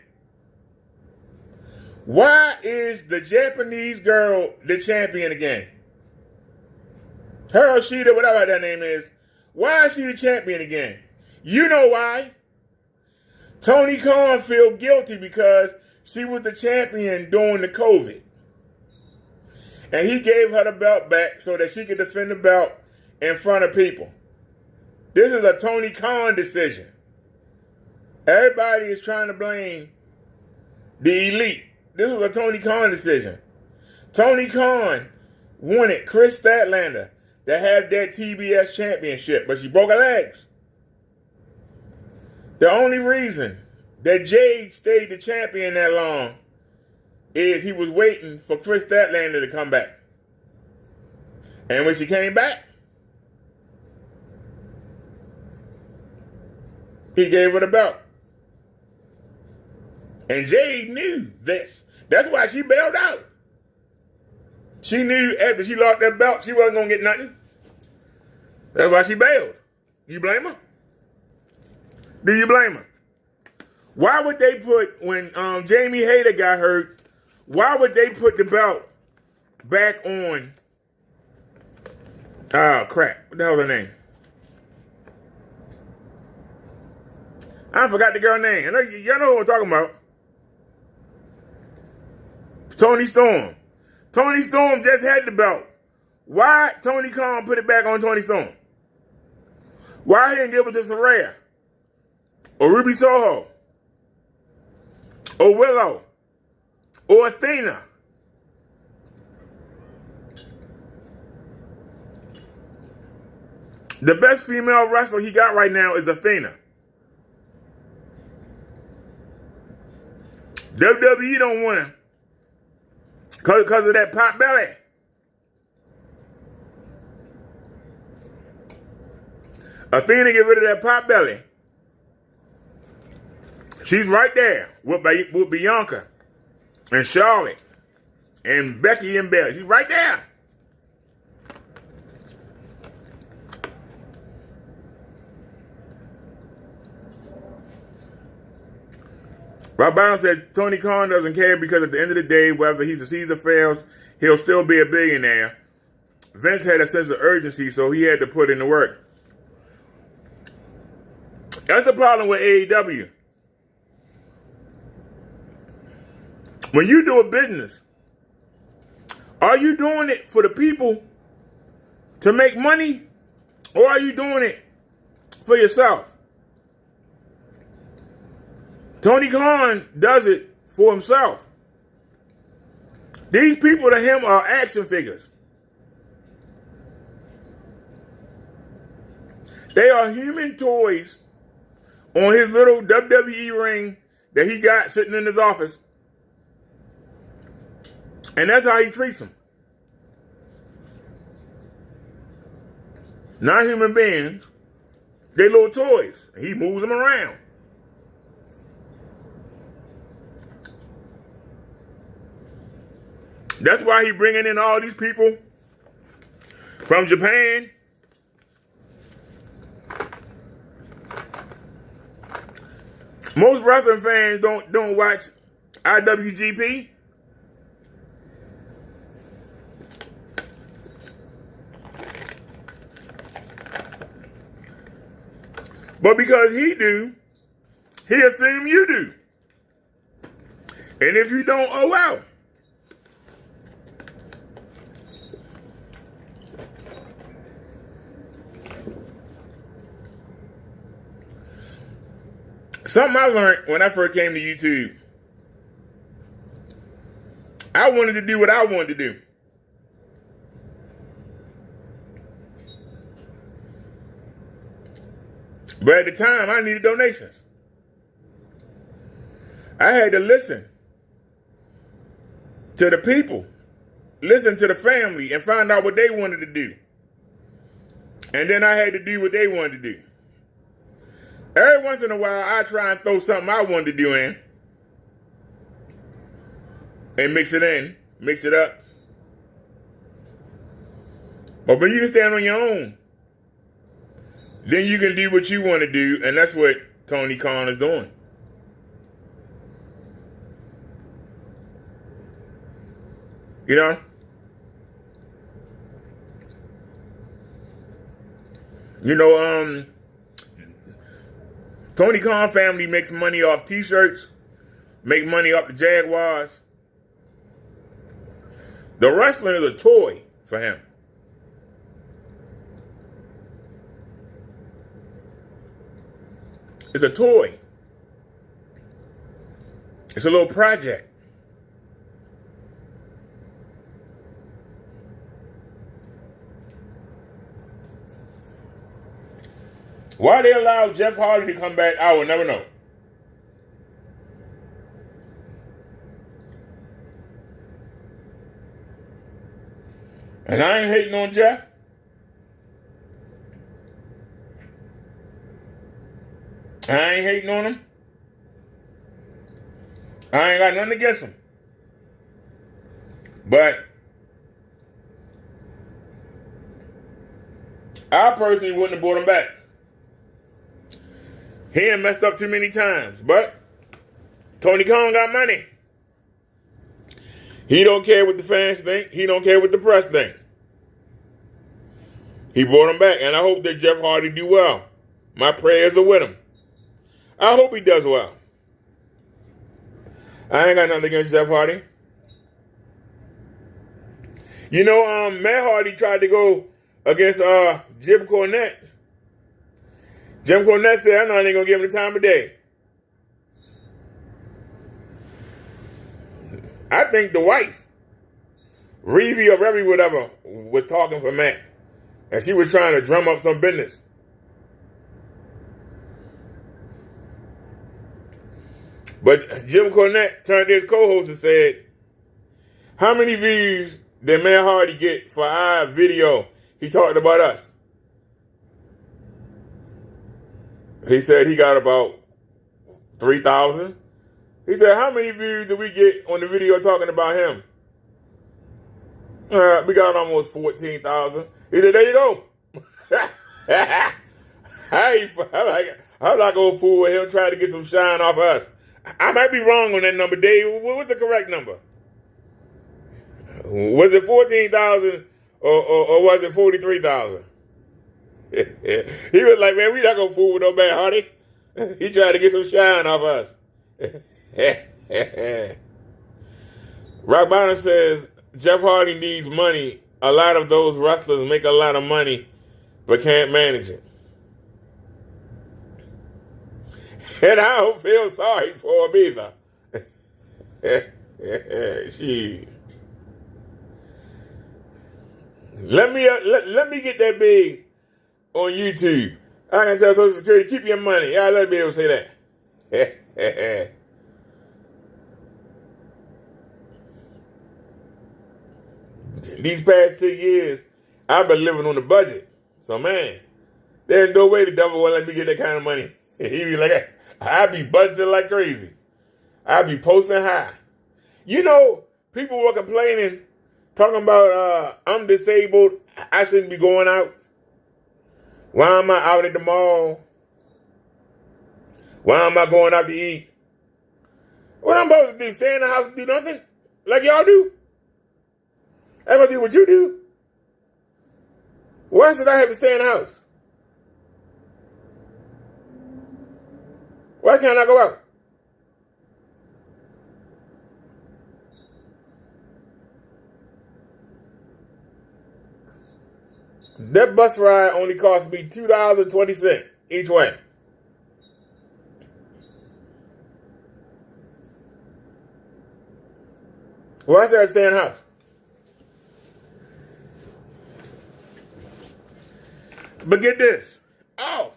Why is the Japanese girl the champion again? Her Shida, whatever that name is. Why is she the champion again? You know why. Tony Khan feel guilty because she was the champion during the COVID. And he gave her the belt back so that she could defend the belt in front of people. This is a Tony Khan decision. Everybody is trying to blame the elite. This was a Tony Khan decision. Tony Khan wanted Chris Statlander to have that TBS championship, but she broke her legs. The only reason that Jade stayed the champion that long is he was waiting for Chris Statlander to come back. And when she came back, he gave her the belt. And Jade knew this. That's why she bailed out. She knew after she lost that belt, she wasn't going to get nothing. That's why she bailed. You blame her? Do you blame her? Why would they put, when Jamie Hayter got hurt, why would they put the belt back on, oh crap, what the hell's her name? I forgot the girl's name. Y'all know what I'm talking about. Tony Storm. Tony Storm just had the belt. Why Tony Khan put it back on Tony Storm? Why he didn't give it to Saraya? Or Ruby Soho? Or Willow? Or Athena? The best female wrestler he got right now is Athena. WWE don't want him because of that pot belly. Athena get rid of that pot belly. She's right there with Bianca and Charlotte and Becky and Bella. She's right there. Rob Brown said Tony Khan doesn't care because at the end of the day, whether he succeeds or fails, he'll still be a billionaire. Vince had a sense of urgency, so he had to put in the work. That's the problem with AEW. When you do a business, are you doing it for the people to make money, or are you doing it for yourself? Tony Khan does it for himself. These people to him are action figures. They are human toys on his little WWE ring that he got sitting in his office. And that's how he treats them. Not human beings. They're little toys. He moves them around. That's why he's bringing in all these people from Japan. Most wrestling fans don't watch IWGP. But because he do, he assume you do. And if you don't, oh well. Something I learned when I first came to YouTube, I wanted to do what I wanted to do. But at the time, I needed donations. I had to listen to the people, listen to the family, and find out what they wanted to do. And then I had to do what they wanted to do. Every once in a while, I try and throw something I wanted to do in and mix it up. But when you can stand on your own, then you can do what you want to do, and that's what Tony Khan is doing. You know? Tony Khan family makes money off t-shirts, make money off the Jaguars. The wrestling is a toy for him. It's a toy. It's a little project. Why they allowed Jeff Hardy to come back, I will never know. And I ain't hating on Jeff. I ain't hating on him. I ain't got nothing against him. But I personally wouldn't have brought him back. He ain't messed up too many times. But Tony Khan got money. He don't care what the fans think. He don't care what the press think. He brought him back. And I hope that Jeff Hardy do well. My prayers are with him. I hope he does well. I ain't got nothing against Jeff Hardy. You know, Matt Hardy tried to go against Jim Cornette. Jim Cornette said, I'm not even going to give him the time of day. I think the wife, Reevy or Revy, whatever, was talking for Matt. And she was trying to drum up some business. But Jim Cornette turned to his co-host and said, how many views did Matt Hardy get for our video? He talked about us. He said he got about 3,000. He said, how many views did we get on the video talking about him? We got almost 14,000. He said, there you go. I'm not going to fool with him trying to get some shine off us. I might be wrong on that number, Dave. What's the correct number? Was it 14,000 or was it 43,000? He was like, man, we not going to fool with no Matt Hardy. He tried to get some shine off us. Rock Bottom says, Jeff Hardy needs money. A lot of those wrestlers make a lot of money, but can't manage it. And I don't feel sorry for him either. Let me get that big on YouTube. I can tell Social Security, keep your money. Yeah, let me be able to say that. These past 2 years, I've been living on a budget. So, man, there's no way the devil won't let me get that kind of money. He be like, I be budgeting like crazy. I be posting high. You know, people were complaining, talking about I'm disabled, I shouldn't be going out. Why am I out at the mall? Why am I going out to eat? What I'm supposed to do? Stay in the house and do nothing? Like y'all do? I'm supposed to do what you do? Why should I have to stay in the house? Why can't I go out? That bus ride only cost me $2.20 each way. Well, I said stay in the house. But get this. Oh.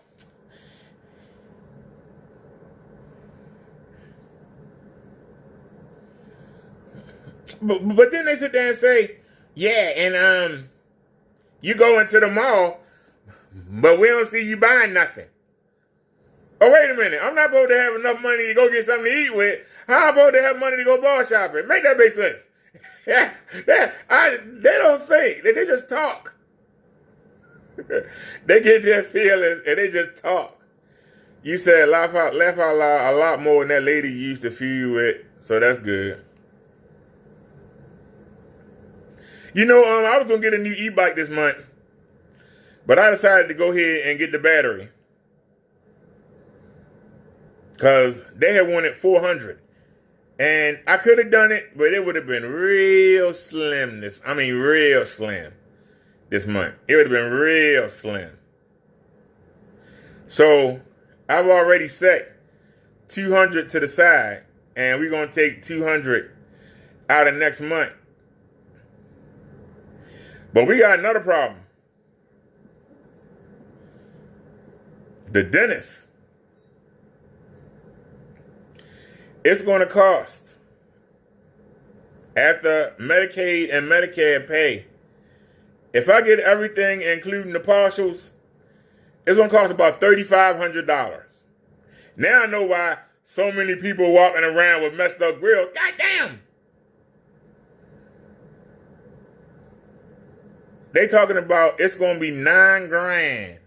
But then they sit there and say, yeah, and you go into the mall, but we don't see you buying nothing. Oh, wait a minute. I'm not supposed to have enough money to go get something to eat with. How am I supposed to have money to go bar shopping? Make that make sense. Yeah, they don't think. They just talk. They get their feelings and they just talk. You said laugh out loud a lot more than that lady used to feed you with, so that's good. You know, I was going to get a new e-bike this month, but I decided to go ahead and get the battery. Because they had wanted $400. And I could have done it, but it would have been real slim real slim this month. It would have been real slim. So I've already set $200 to the side, and we're going to take $200 out of next month. But we got another problem. The dentist. It's going to cost, after Medicaid and Medicare pay, if I get everything, including the partials, it's going to cost about $3,500. Now I know why so many people walking around with messed up grills. God damn! They talking about it's going to be $9 grand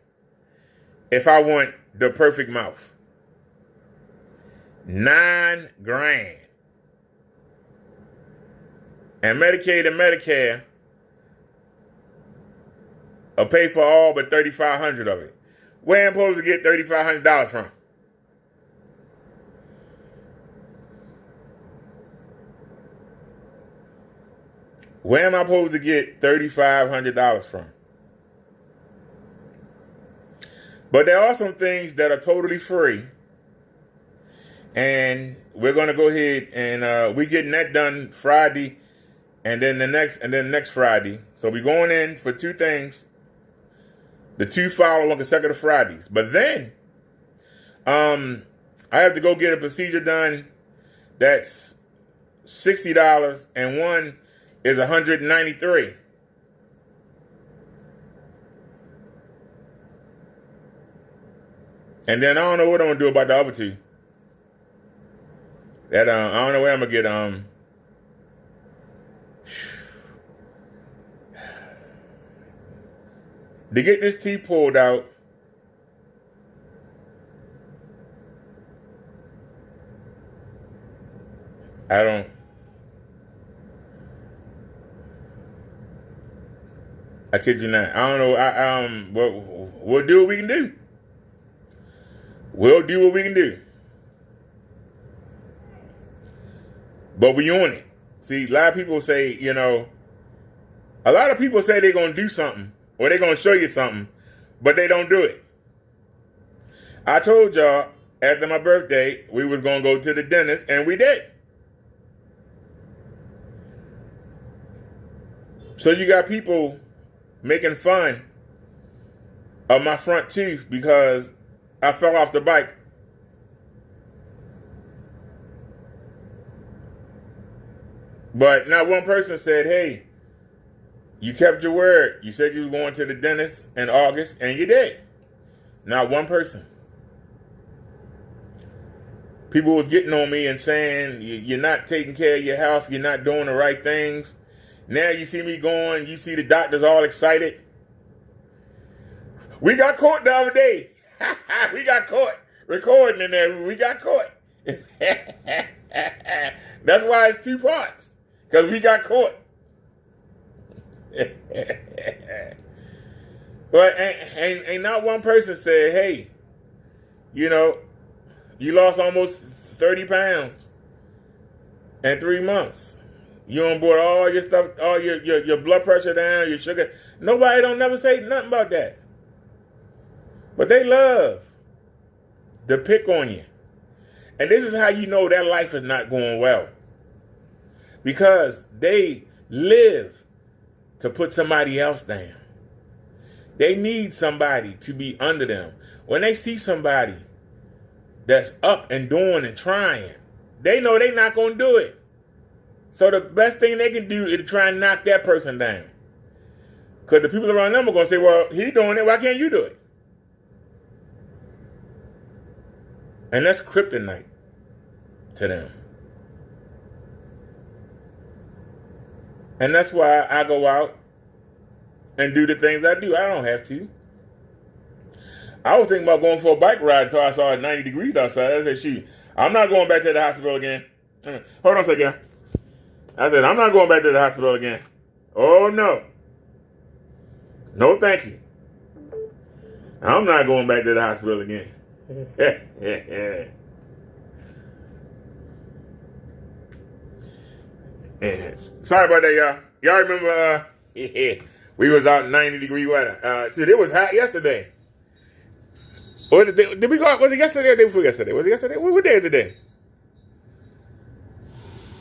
if I want the perfect mouth. $9 grand. And Medicaid and Medicare will pay for all but $3,500 of it. Where am I supposed to get $3,500 from? Where am I supposed to get $3,500 from? But there are some things that are totally free. And we're going to go ahead and we're getting that done Friday and then the next Friday. So we're going in for two things. The two follow on consecutive Fridays. But then I have to go get a procedure done that's $60 and one is $193. And then I don't know what I'm going to do about the other two. That I don't know where I'm gonna get to get this teeth pulled out. I kid you not. I don't know. We'll do what we can do. We'll do what we can do. But we on it. See, a lot of people say, a lot of people say they're going to do something or they're going to show you something, but they don't do it. I told y'all after my birthday, we was going to go to the dentist, and we did. So you got people making fun of my front tooth because I fell off the bike. But not one person said, hey, you kept your word. You said you was going to the dentist in August, and you did. Not one person. People was getting on me and saying, you're not taking care of your health. You're not doing the right things. Now you see me going. You see the doctors all excited. We got caught the other day. We got caught recording in there. We got caught. That's why it's two parts. Because we got caught. But ain't not one person said, hey, you lost almost 30 pounds in 3 months. You on board all your stuff, all your blood pressure down, your sugar. Nobody don't never say nothing about that. But they love to pick on you. And this is how you know that life is not going well. because they live to put somebody else down. They need somebody to be under them. When they see somebody that's up and doing and trying, they know they're not going to do it. So the best thing they can do is to try and knock that person down. Because the people around them are going to say, well, he's doing it, why can't you do it? And that's kryptonite to them. And that's why I go out and do the things I do. I don't have to. I was thinking about going for a bike ride until I saw it 90 degrees outside. I said, shoot, I'm not going back to the hospital again. Hold on a second. I said, I'm not going back to the hospital again. Oh, no. No, thank you. I'm not going back to the hospital again. Sorry about that, y'all. Y'all remember we was out in 90-degree weather. See, it was hot yesterday. Did we go out? Was it yesterday or the day before yesterday? Was it yesterday? What day is today?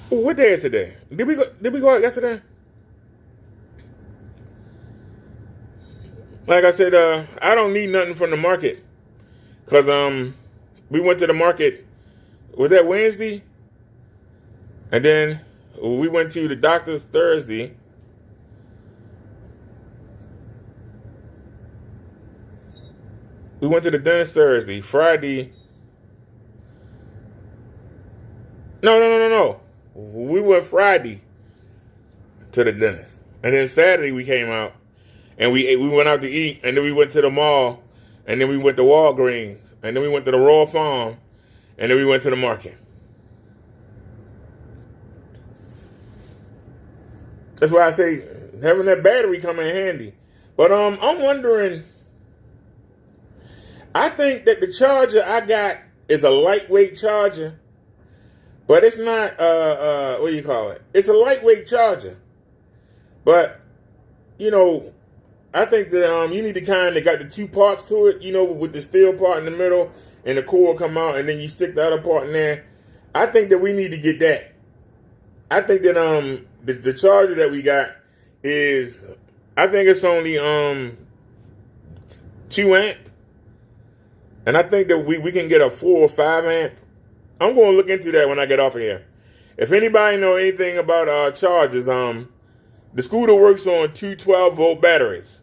What day is today? Did we go out yesterday? Like I said, I don't need nothing from the market. Because we went to the market, was that Wednesday? And then we went to the doctor's Thursday. We went to the dentist Thursday. Friday. No. We went Friday to the dentist. And then Saturday we came out and we went out to eat. And then we went to the mall. And then we went to Walgreens. And then we went to the Royal Farm. And then we went to the market. That's why I say having that battery come in handy. But I'm wondering, I think that the charger I got is a lightweight charger. But it's not, what do you call it? It's a lightweight charger. But, you know, I think that you need to kind of got the two parts to it, you know, with the steel part in the middle and the cord come out and then you stick the other part in there. I think that we need to get that. I think that the charger that we got is, I think it's only 2 amp. And I think that we can get a 4 or 5 amp. I'm going to look into that when I get off of here. If anybody know anything about chargers, the scooter works on 2 12-volt batteries.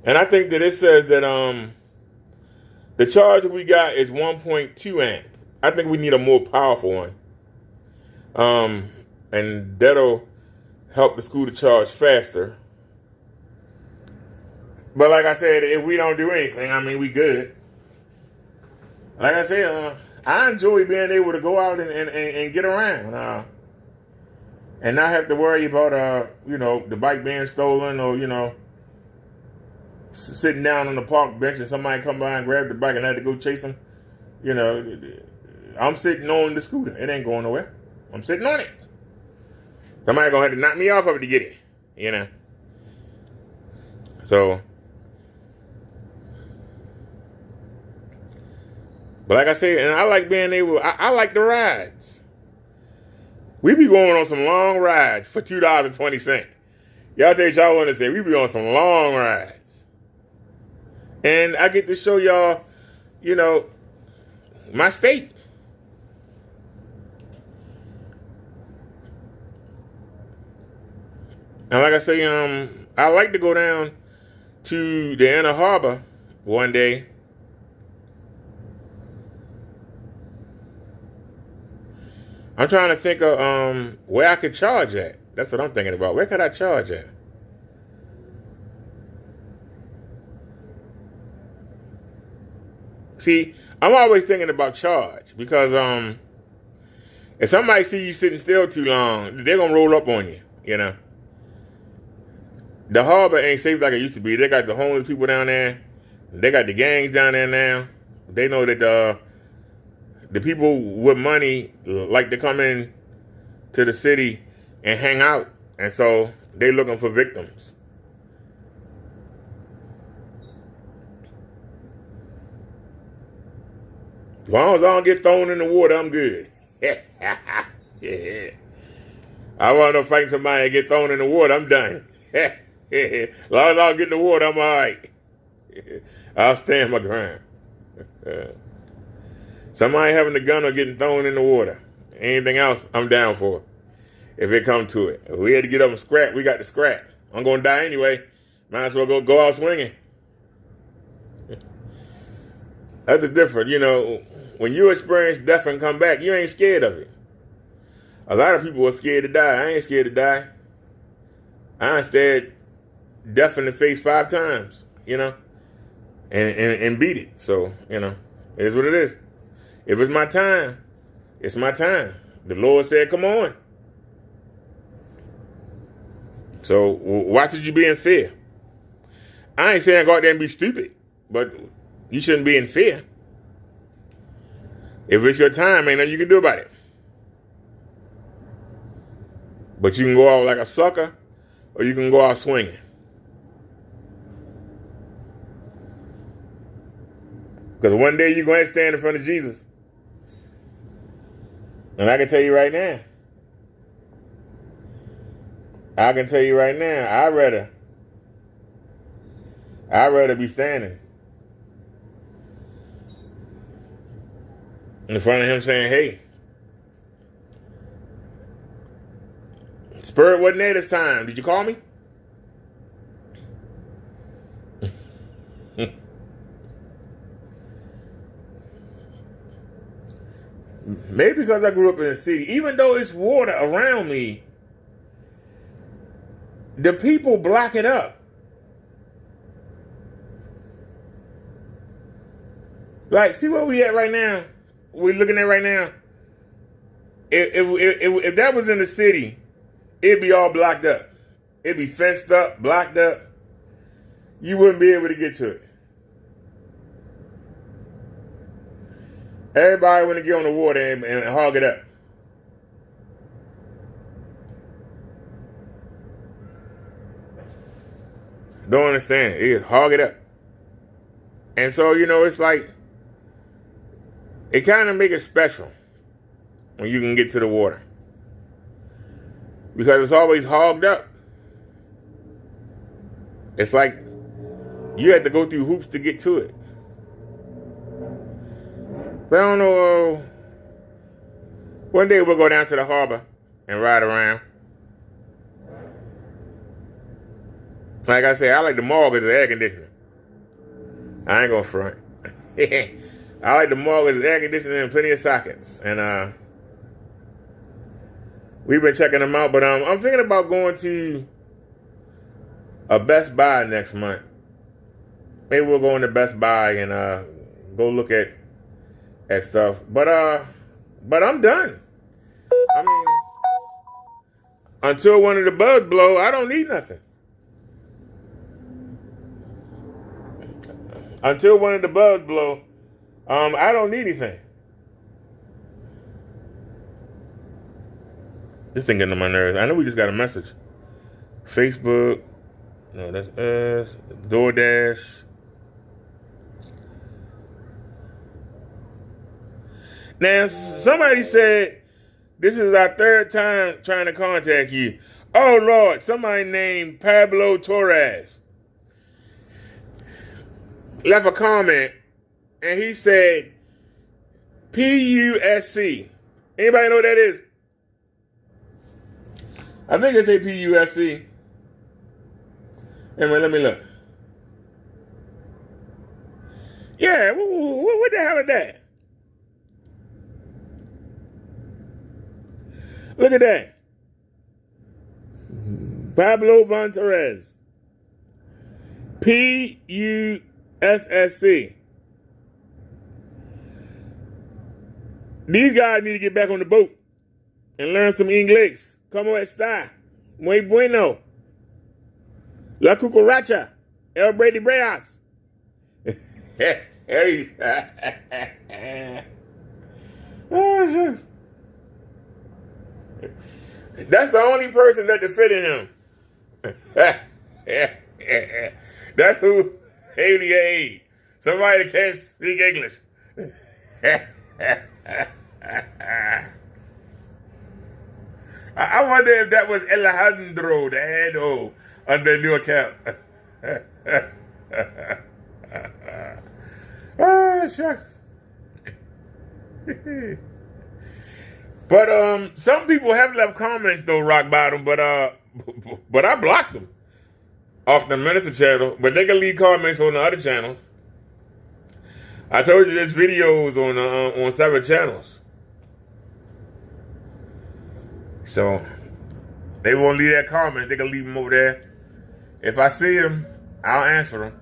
And I think that it says that the charger we got is 1.2 amp. I think we need a more powerful one. And that'll help the scooter charge faster. But like I said, if we don't do anything, I mean, we good. Like I said, I enjoy being able to go out and get around. And not have to worry about, you know, the bike being stolen or, you know, sitting down on the park bench and somebody come by and grab the bike and I had to go chase them. You know, I'm sitting on the scooter. It ain't going nowhere. I'm sitting on it. Somebody gonna have to knock me off of it to get it, you know. So, but like I said, and I like being able, I like the rides. We be going on some long rides for $2.20. Y'all think y'all want to say, we be on some long rides. And I get to show y'all, you know, my state. And like I say, I like to go down to the Inner Harbor one day. I'm trying to think of where I could charge at. That's what I'm thinking about. Where could I charge at? See, I'm always thinking about charge because if somebody see you sitting still too long, they're gonna roll up on you, you know. The harbor ain't safe like it used to be. They got the homeless people down there. They got the gangs down there now. They know that the people with money like to come in to the city and hang out. And so they looking for victims. As long as I don't get thrown in the water, I'm good. Yeah. I want to fight somebody and get thrown in the water. I'm done. As long as I don't get in the water, I'm all right. I'll stand my ground. Somebody having a gun or getting thrown in the water. Anything else, I'm down for. If it come to it. If we had to get up and scrap, we got to scrap. I'm going to die anyway. Might as well go out swinging. That's the difference. You know, when you experience death and come back, you ain't scared of it. A lot of people are scared to die. I ain't scared to die. I stared death in the face 5 times, you know, and beat it. So, you know, it is what it is. If it's my time, it's my time. The Lord said, come on. So why should you be in fear? I ain't saying go out there and be stupid, but you shouldn't be in fear. If it's your time, ain't nothing you can do about it. But you can go out like a sucker, or you can go out swinging. Because one day you're going to stand in front of Jesus. And I can tell you right now, I'd rather be standing in front of him saying, hey, Spirit wasn't there this time. Did you call me? Maybe because I grew up in the city. Even though it's water around me, the people block it up. Like, see where we at right now? We're looking at right now. If that was in the city, it'd be all blocked up. It'd be fenced up, blocked up. You wouldn't be able to get to it. Everybody want to get on the water and hog it up. Don't understand. It is hog it up. And so, you know, it's like, it kind of make it special when you can get to the water. Because it's always hogged up. It's like you had to go through hoops to get to it. But I don't know. One day we'll go down to the harbor and ride around. Like I said, I like the mall because of the air conditioning. I ain't gonna front. I like the mall because the air conditioning and plenty of sockets. And we've been checking them out. But I'm thinking about going to a Best Buy next month. Maybe we'll go into Best Buy and go look at stuff. But I'm done. I mean, until one of the bugs blow, I don't need nothing. Until one of the bugs blow, I don't need anything. This thing getting on my nerves. I know we just got a message. Facebook. No, that's us. DoorDash. Now, somebody said, this is our 3rd time trying to contact you. Oh, Lord, somebody named Pablo Torres left a comment, and he said, PUSC. Anybody know what that is? I think it's a PUSC. Anyway, let me look. Yeah, what the hell is that? Look at that. Pablo Von Torres. PUSSC. These guys need to get back on the boat and learn some English. Como está? Muy bueno. La cucaracha. El Brady Breas. Hey. Oh, that's the only person that defended him. That's who 88. Somebody that can't speak English. I wonder if that was Alejandro, the head O, on the new account. Oh, shucks. But some people have left comments though, Rock Bottom, but I blocked them off the Minister channel, but they can leave comments on the other channels. I told you there's videos on 7 channels. So they won't leave that comment. They can leave them over there. If I see them, I'll answer them.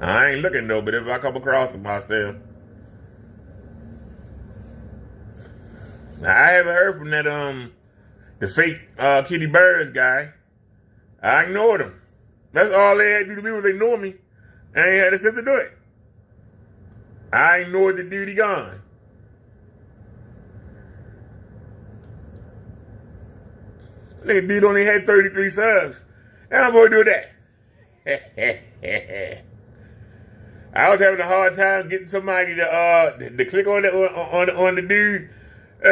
I ain't looking though, but if I come across them, I'll see them. I haven't heard from that the fake Kitty Birds guy. I ignored him. That's all they had to do to me was ignore me. I ain't had the sense to do it. I ignored the dude, he gone. Nigga dude only had 33 subs. And I'm gonna do that. I was having a hard time getting somebody to click on the dude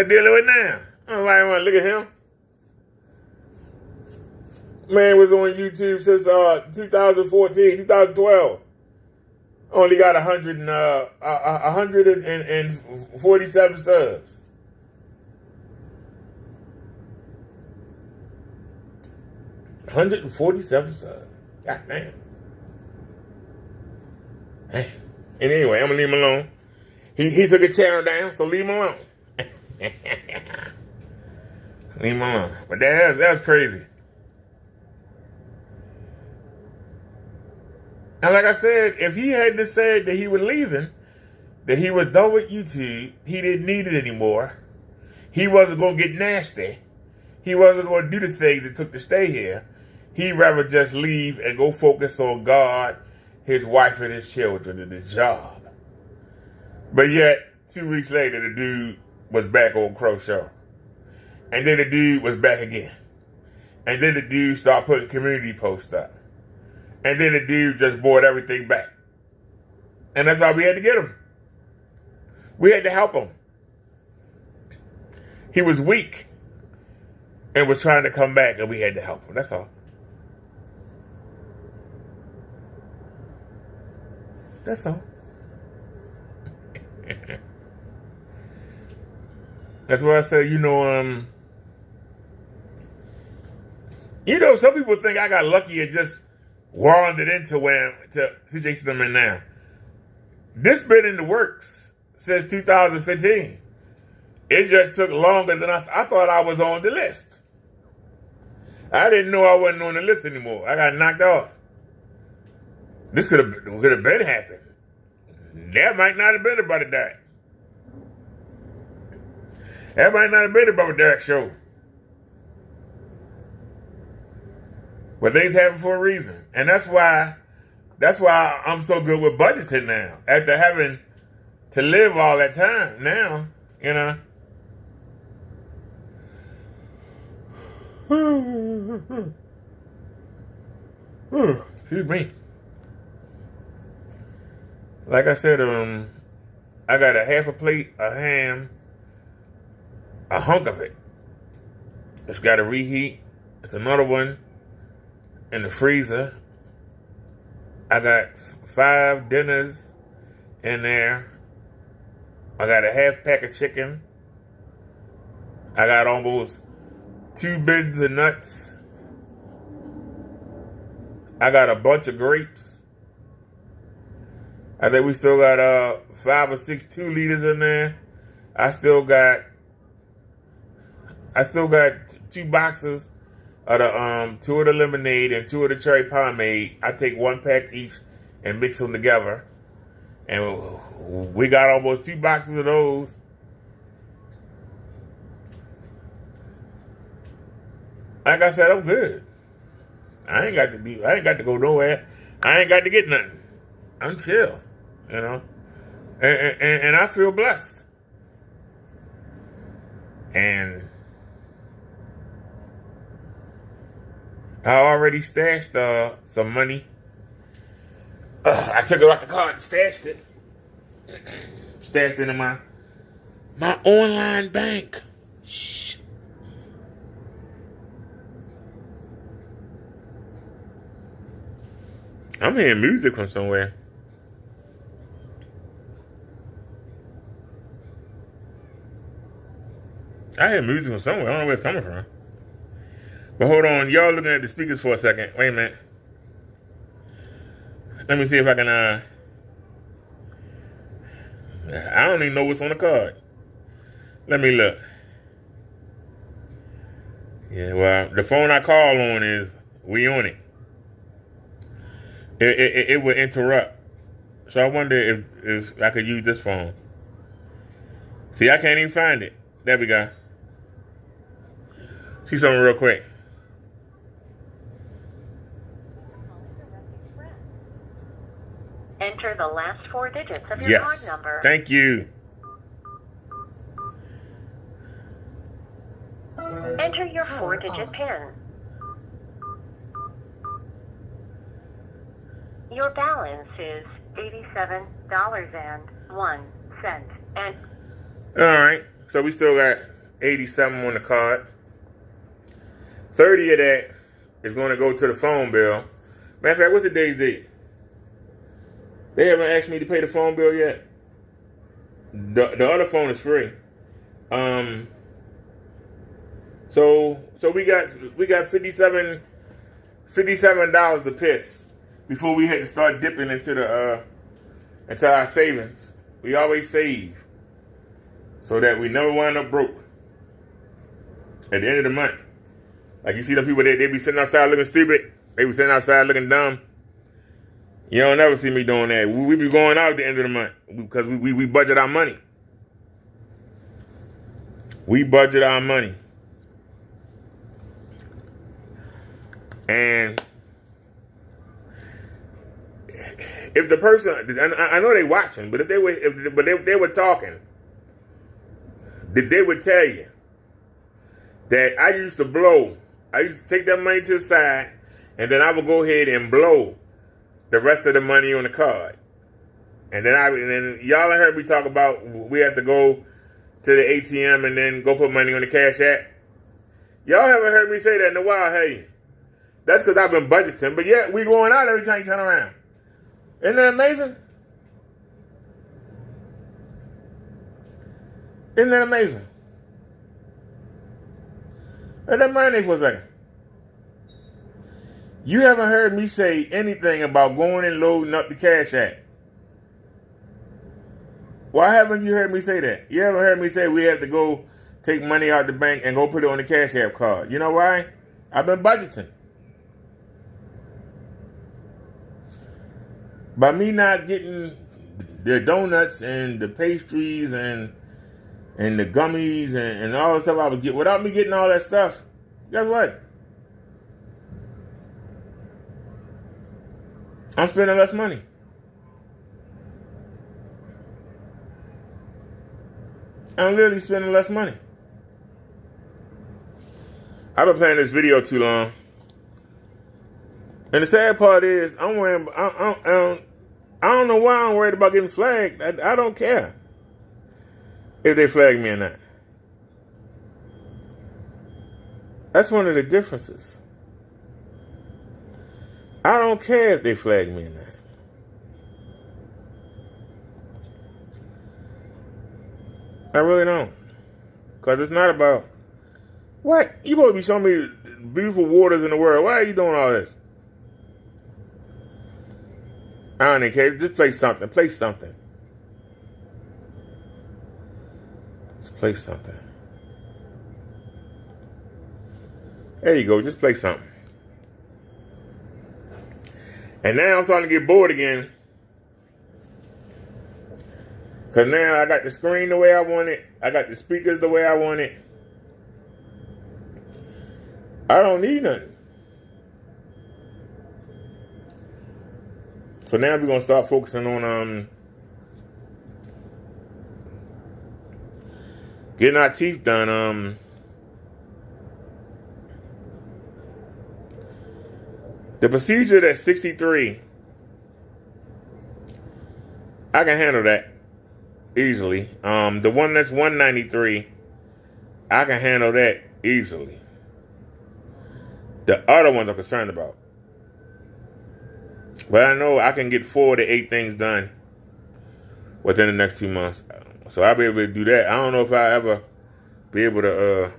dealing with now. I don't want to look at him. Man was on YouTube since 2014, 2012. Only got 147 subs. $147 subs. God damn. Hey. And anyway, I'm gonna leave him alone. He took his channel down, so leave him alone. Leave him alone. But that's crazy. And like I said, if he had just said that he was leaving, that he was done with YouTube, he didn't need it anymore, he wasn't going to get nasty, he wasn't going to do the things it took to stay here, he'd rather just leave and go focus on God, his wife, and his children, and his job. But yet, 2 weeks later, the dude was back on Crow Show. And then the dude was back again. And then the dude started putting community posts up. And then the dude just brought everything back. And that's why we had to get him. We had to help him. He was weak and was trying to come back, and we had to help him. That's all. That's all. That's why I said, some people think I got lucky and just wandered into to Jason I'm in now. This been in the works since 2015. It just took longer than I thought I was on the list. I didn't know I wasn't on the list anymore. I got knocked off. This could have been happened. That might not have been about a Derek. That might not have been about a Derek show. But things happen for a reason. And that's why I'm so good with budgeting now. After having to live all that time now, Excuse me. Like I said, I got a half a plate of ham, a hunk of it. It's got to reheat. It's another one in the freezer. I got 5 dinners in there. I got a half pack of chicken. I got almost 2 bins of nuts. I got a bunch of grapes. I think we still got 5 or 6 2 liters in there. I still got 2 boxes of the 2 of the lemonade and 2 of the cherry pomade. I take 1 pack each and mix them together. And we got almost 2 boxes of those. Like I said, I'm good. I ain't got to go nowhere. I ain't got to get nothing. I'm chill, and I feel blessed. And I already stashed some money. I took it off the card and stashed it. Stashed it in my online bank. Shh. I'm hearing music from somewhere. I hear music from somewhere. I don't know where it's coming from. But hold on. Y'all looking at the speakers for a second. Wait a minute. Let me see if I can, I don't even know what's on the card. Let me look. Yeah, well, the phone I call on is, we on it. It would interrupt. So I wonder if I could use this phone. See, I can't even find it. There we go. See something real quick. Enter the last 4 digits of your card number. Thank you. Enter your 4-digit PIN. Your balance is $87.01. And all right, so we still got 87 on the card. 30 of that is going to go to the phone bill. Matter of fact, what's today's date? They haven't asked me to pay the phone bill yet. The other phone is free. So we got $57 to piss before we had to start dipping into our savings. We always save so that we never wind up broke at the end of the month. Like you see them people, they be sitting outside looking stupid. They be sitting outside looking dumb. You don't never see me doing that. We be going out at the end of the month because we budget our money. We budget our money. And if the person, and I know they watching, but if they were talking, they would tell you that I used to blow. I used to take that money to the side, and then I would go ahead and blow the rest of the money on the card. And then y'all heard me talk about we have to go to the ATM and then go put money on the Cash App. Y'all haven't heard me say that in a while, hey. That's because I've been budgeting, but yet we going out every time you turn around. Isn't that amazing? Isn't that amazing? Let that marinate for a second. You haven't heard me say anything about going and loading up the Cash App. Why haven't you heard me say that? You haven't heard me say we have to go take money out the bank and go put it on the Cash App card. You know why? I've been budgeting. By me not getting the donuts and the pastries and the gummies and all the stuff I was getting, without me getting all that stuff, guess what? I'm spending less money. I'm literally spending less money. I've been playing this video too long. And the sad part is, I don't know why I'm worried about getting flagged. I don't care if they flag me or not. That's one of the differences. I don't care if they flag me or not. I really don't. Because it's not about, what? You supposed to be showing me beautiful waters in the world. Why are you doing all this? I don't even care. Just play something. Play something. Just play something. There you go. Just play something. And now I'm starting to get bored again. Because now I got the screen the way I want it. I got the speakers the way I want it. I don't need nothing. So now we're going to start focusing on getting our teeth done. The procedure that's 63, I can handle that easily. The one that's 193, I can handle that easily. The other ones I'm concerned about. But I know I can get 4 to 8 things done within the next 2 months. So I'll be able to do that. I don't know if I'll ever be able to,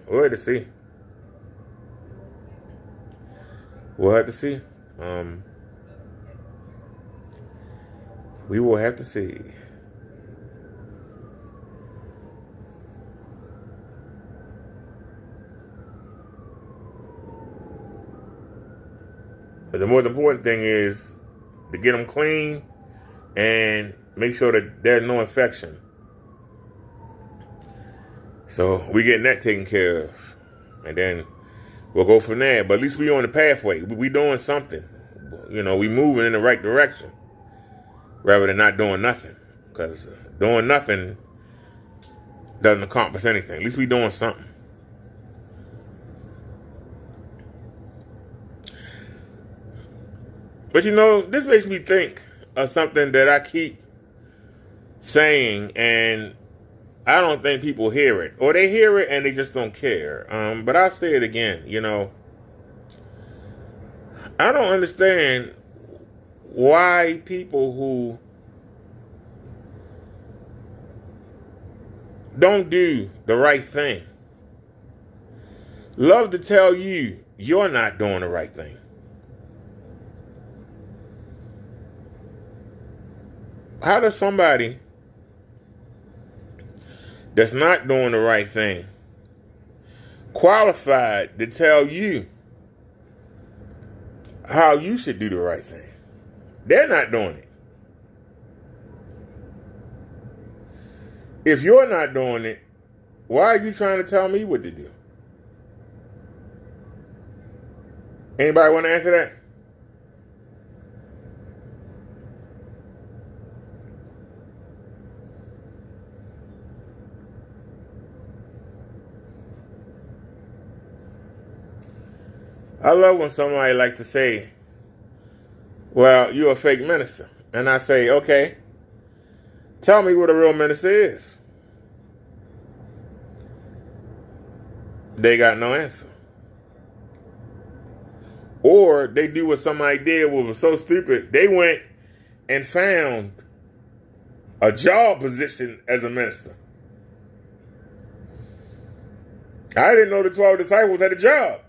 we'll have to see. We'll have to see. We will have to see. But the most important thing is to get them clean and make sure that there's no infection. So we getting that taken care of. And then we'll go from there. But at least we on the pathway. We doing something. You know, we moving in the right direction. Rather than not doing nothing. Because doing nothing doesn't accomplish anything. At least we doing something. But you know, this makes me think of something that I keep saying, and I don't think people hear it. Or they hear it and they just don't care. But I'll say it again, you know. I don't understand why people who don't do the right thing love to tell you you're not doing the right thing. How does somebody that's not doing the right thing qualified to tell you how you should do the right thing? They're not doing it. If you're not doing it, why are you trying to tell me what to do? Anybody want to answer that? I love when somebody like to say, well, you're a fake minister. And I say, okay, tell me what a real minister is. They got no answer. Or they do what somebody did, what was so stupid, they went and found a job position as a minister. I didn't know the 12 disciples had a job.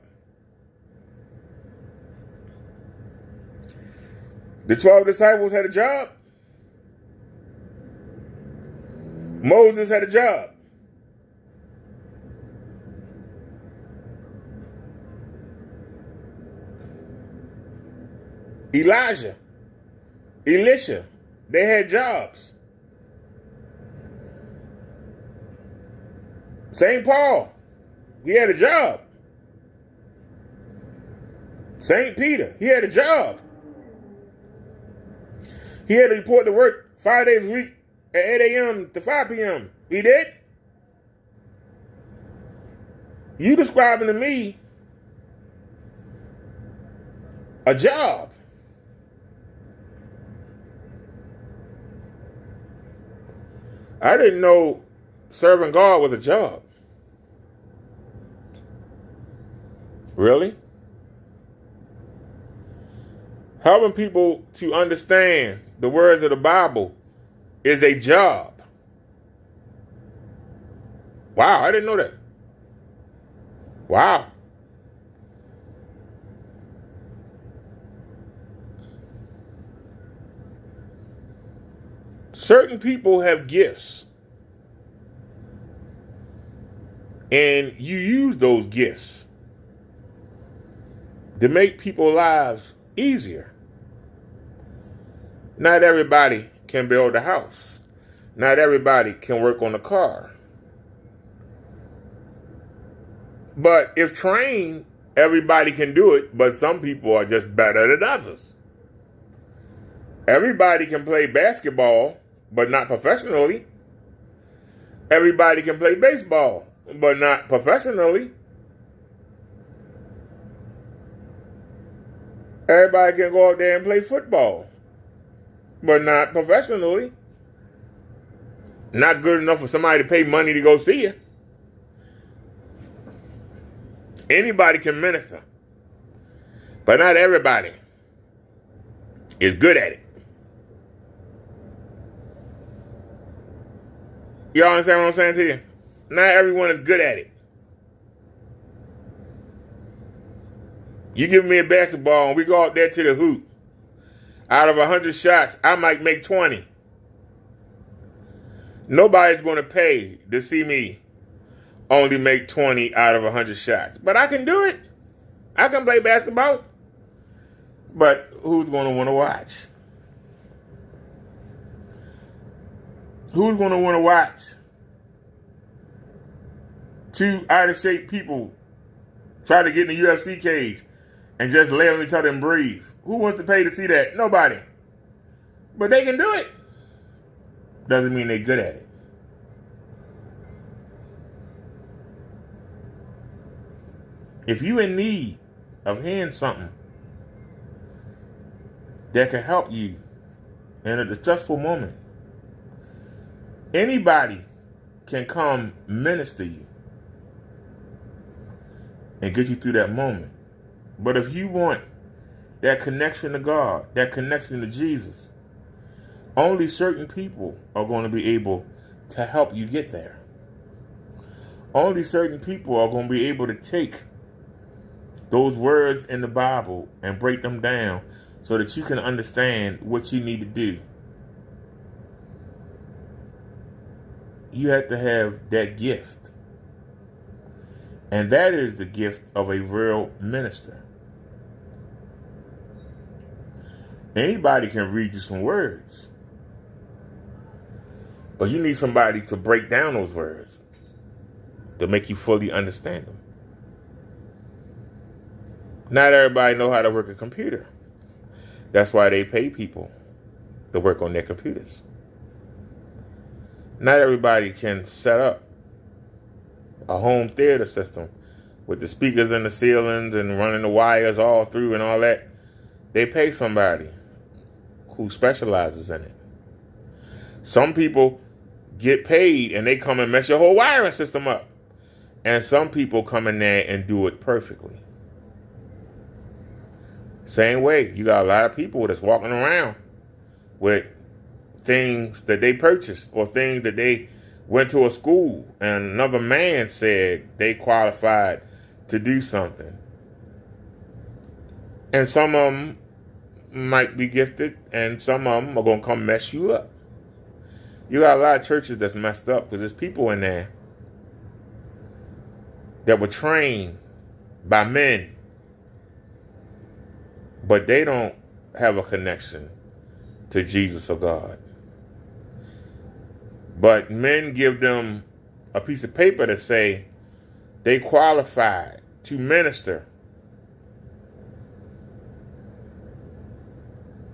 The 12 disciples had a job. Moses had a job. Elijah, Elisha, they had jobs. St. Paul, he had a job. St. Peter, he had a job. He had to report to work 5 days a week at 8 a.m. to 5 p.m. He did? You describing to me a job. I didn't know serving God was a job. Really? Helping people to understand the words of the Bible is a job. Wow, I didn't know that. Wow. Certain people have gifts, and you use those gifts to make people's lives easier. Not everybody can build a house. Not everybody can work on a car. But if trained, everybody can do it, but some people are just better than others. Everybody can play basketball, but not professionally. Everybody can play baseball, but not professionally. Everybody can go out there and play football, but not professionally. Not good enough for somebody to pay money to go see you. Anybody can minister, but not everybody. is good at it. Y'all understand what I'm saying to you? Not everyone is good at it. You give me a basketball and we go out there to the hoop. Out of 100 shots, I might make 20. Nobody's going to pay to see me only make 20 out of 100 shots. But I can do it. I can play basketball. But who's going to want to watch? Who's going to want to watch two out-of-shape people try to get in the UFC cage and just lay on each other and breathe? Who wants to pay to see that? Nobody. But they can do it. Doesn't mean they're good at it. If you're in need of hearing something that can help you in a distressful moment, anybody can come minister you and get you through that moment. But if you want that connection to God, that connection to Jesus, only certain people are going to be able to help you get there. Only certain people are going to be able to take those words in the Bible and break them down so that you can understand what you need to do. You have to have that gift. And that is the gift of a real minister. Anybody can read you some words, but you need somebody to break down those words to make you fully understand them. Not everybody know how to work a computer. That's why they pay people to work on their computers. Not everybody can set up a home theater system with the speakers in the ceilings and running the wires all through and all that. They pay somebody who specializes in it. Some people get paid and they come and mess your whole wiring system up. And some people come in there and do it perfectly. Same way, you got a lot of people that's walking around with things that they purchased or things that they went to a school and another man said they qualified to do something. And some of them might be gifted and some of them are going to come mess you up. You got a lot of churches that's messed up because there's people in there that were trained by men, but they don't have a connection to Jesus or God. But men give them a piece of paper to say they qualified to minister.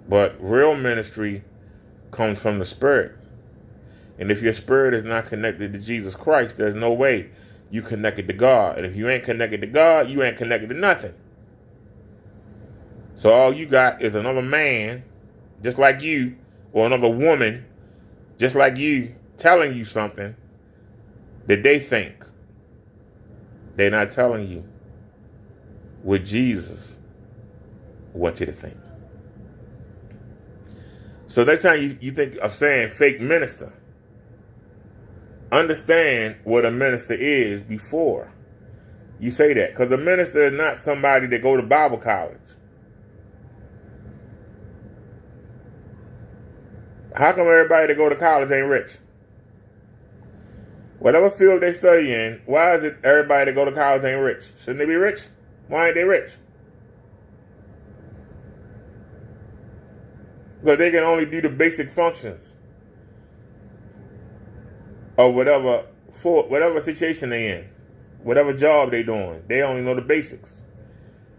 But real ministry comes from the Spirit. And if your spirit is not connected to Jesus Christ, there's no way you connected to God. And if you ain't connected to God, you ain't connected to nothing. So all you got is another man, just like you, or another woman, just like you, telling you something that they think. They're not telling you what Jesus wants you to think. So next time you think of saying fake minister, understand what a minister is before you say that. Because a minister is not somebody that go to Bible college. How come everybody that go to college ain't rich? Whatever field they study in, why is it everybody that go to college ain't rich? Shouldn't they be rich? Why ain't they rich? Because they can only do the basic functions of whatever situation they in, whatever job they doing. They only know the basics.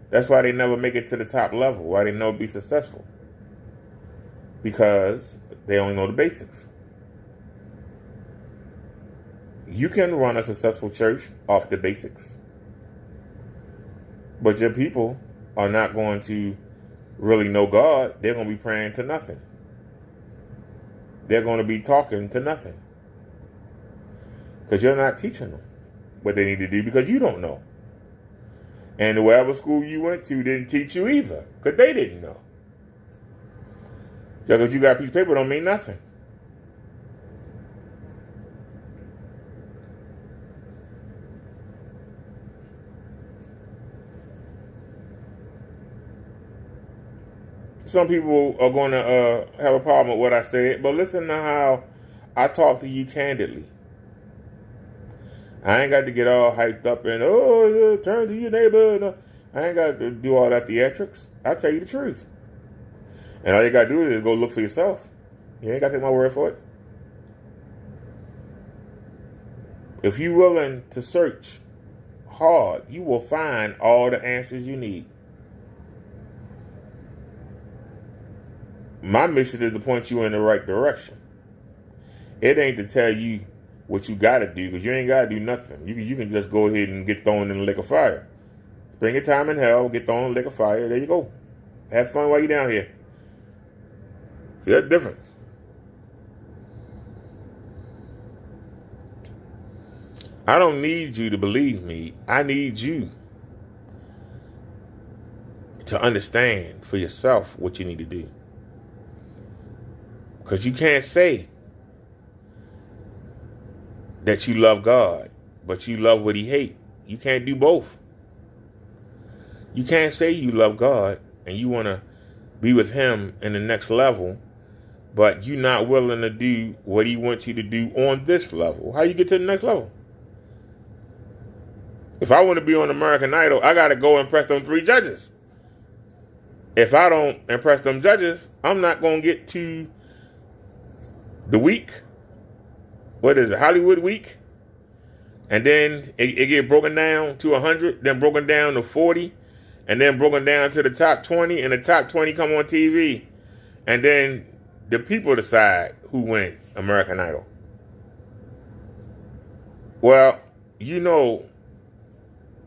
That's why they never make it to the top level. Why they never be successful? Because they only know the basics. You can run a successful church off the basics, but your people are not going to really know God. They're going to be praying to nothing. They're going to be talking to nothing. Because you're not teaching them what they need to do because you don't know. And whatever school you went to didn't teach you either because they didn't know. Just because you got a piece of paper don't mean nothing. Some people are going to have a problem with what I said, but listen to how I talk to you candidly. I ain't got to get all hyped up and, turn to your neighbor. No. I ain't got to do all that theatrics. I tell you the truth. And all you got to do is go look for yourself. You ain't got to take my word for it. If you're willing to search hard, you will find all the answers you need. My mission is to point you in the right direction. It ain't to tell you what you got to do, because you ain't got to do nothing. You can just go ahead and get thrown in the lake of fire. Spend your time in hell, get thrown in the lake of fire. There you go. Have fun while you're down here. See, that's the difference. I don't need you to believe me. I need you to understand for yourself what you need to do. Because you can't say that you love God, but you love what he hates. You can't do both. You can't say you love God and you want to be with him in the next level, but you're not willing to do what he wants you to do on this level. How you get to the next level? If I want to be on American Idol, I got to go impress them 3 judges. If I don't impress them judges, I'm not going to get to the week. What is it? Hollywood week. And then it get broken down to 100, then broken down to 40, and then broken down to the top 20, and the top 20 come on TV. And then the people decide who wins American Idol. Well, you know,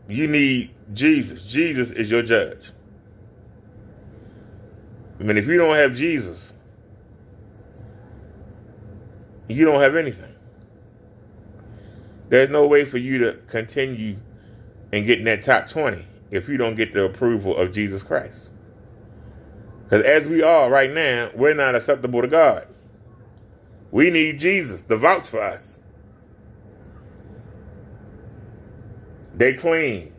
you need Jesus. Jesus is your judge. I mean, if you don't have Jesus, you don't have anything. There's no way for you to continue and get in that top 20 if you don't get the approval of Jesus Christ. Because as we are right now, we're not acceptable to God. We need Jesus to vouch for us. They claim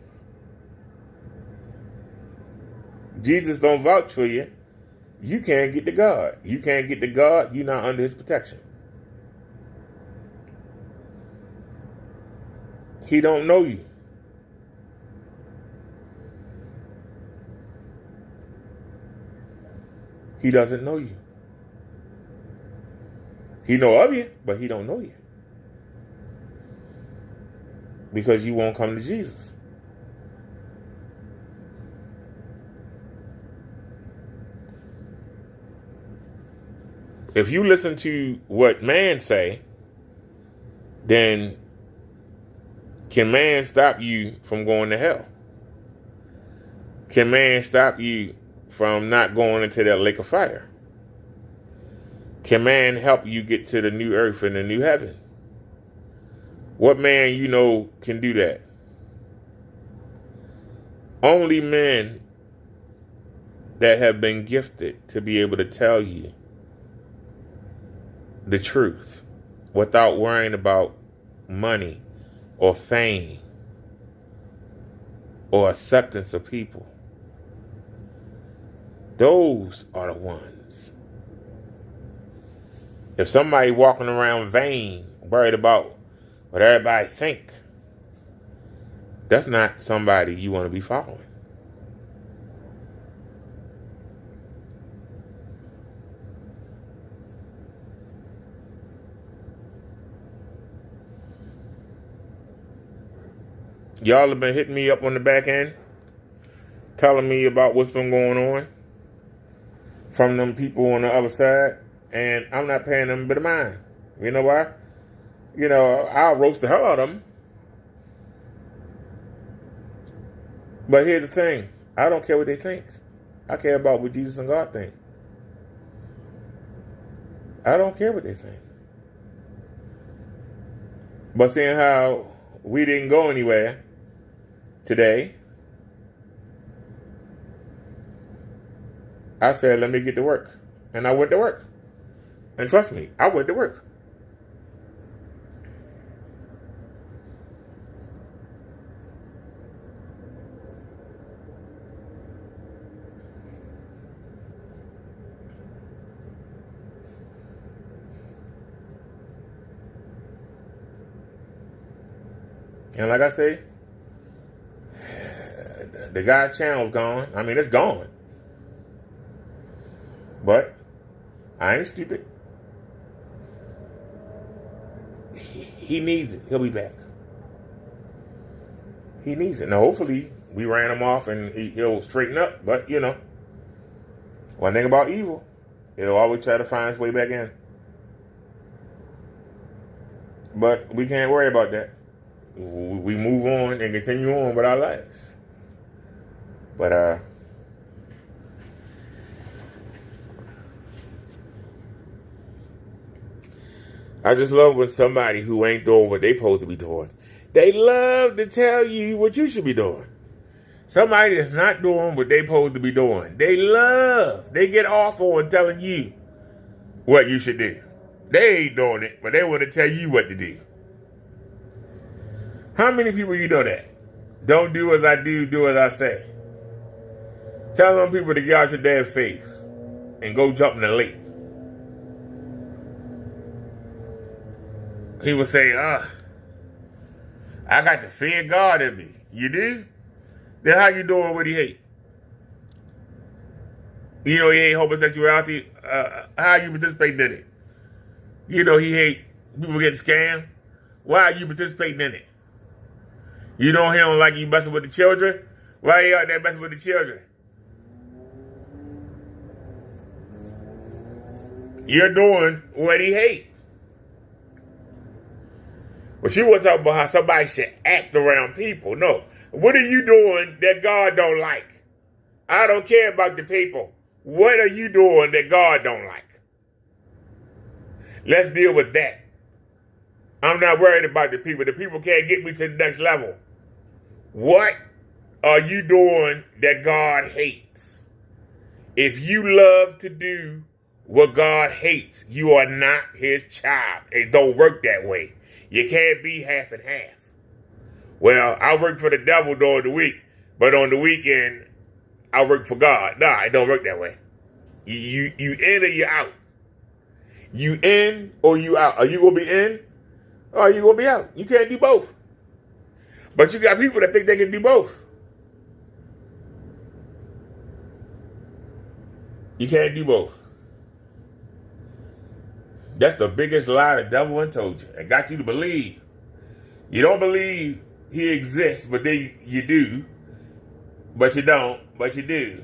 Jesus don't vouch for you. You can't get to God. You can't get to God. You're not under his protection. He don't know you. He doesn't know you. He know of you, but he don't know you. Because you won't come to Jesus. If you listen to what man say, then can man stop you from going to hell? Can man stop you from not going into that lake of fire? Can man help you get to the new earth and the new heaven? What man you know can do that? Only men that have been gifted to be able to tell you the truth without worrying about money or fame or acceptance of people. Those are the ones. If somebody walking around vain, worried about what everybody think, that's not somebody you want to be following. Y'all have been hitting me up on the back end, telling me about what's been going on from them people on the other side, and I'm not paying them a bit of mind. You know why? You know, I'll roast the hell out of them. But here's the thing. I don't care what they think. I care about what Jesus and God think. I don't care what they think. But seeing how we didn't go anywhere today, I said, let me get to work. And I went to work. And trust me, I went to work. And like I say, the guy's channel's gone. I mean, it's gone. But I ain't stupid. He needs it. He'll be back. He needs it. Now, hopefully, we ran him off and he'll straighten up. But, you know, one thing about evil, it'll always try to find its way back in. But we can't worry about that. We move on and continue on with our lives. But, I just love when somebody who ain't doing what they supposed to be doing, they love to tell you what you should be doing. Somebody that's not doing what they supposed to be doing, they get off on telling you what you should do. They ain't doing it, but they want to tell you what to do. How many people you know that? Don't do as I do, do as I say. Tell them people to get out your damn face and go jump in the lake. People say, I got the fear of God in me. You do? Then how you doing what he hate? You know he hate homosexuality. How you participating in it? You know he hate people getting scammed. Why are you participating in it? You know he don't like you messing with the children. Why are you out there messing with the children? You're doing what he hate. But you want to talk about how somebody should act around people. No. What are you doing that God don't like? I don't care about the people. What are you doing that God don't like? Let's deal with that. I'm not worried about the people. The people can't get me to the next level. What are you doing that God hates? If you love to do what God hates, you are not his child. It don't work that way. You can't be half and half. Well, I work for the devil during the week, but on the weekend, I work for God. Nah, it don't work that way. You in or you out. You in or you out. Are you going to be in or are you going to be out? You can't do both. But you got people that think they can do both. You can't do both. That's the biggest lie the devil done told you and got you to believe. You don't believe he exists, but then you do. But you don't, but you do.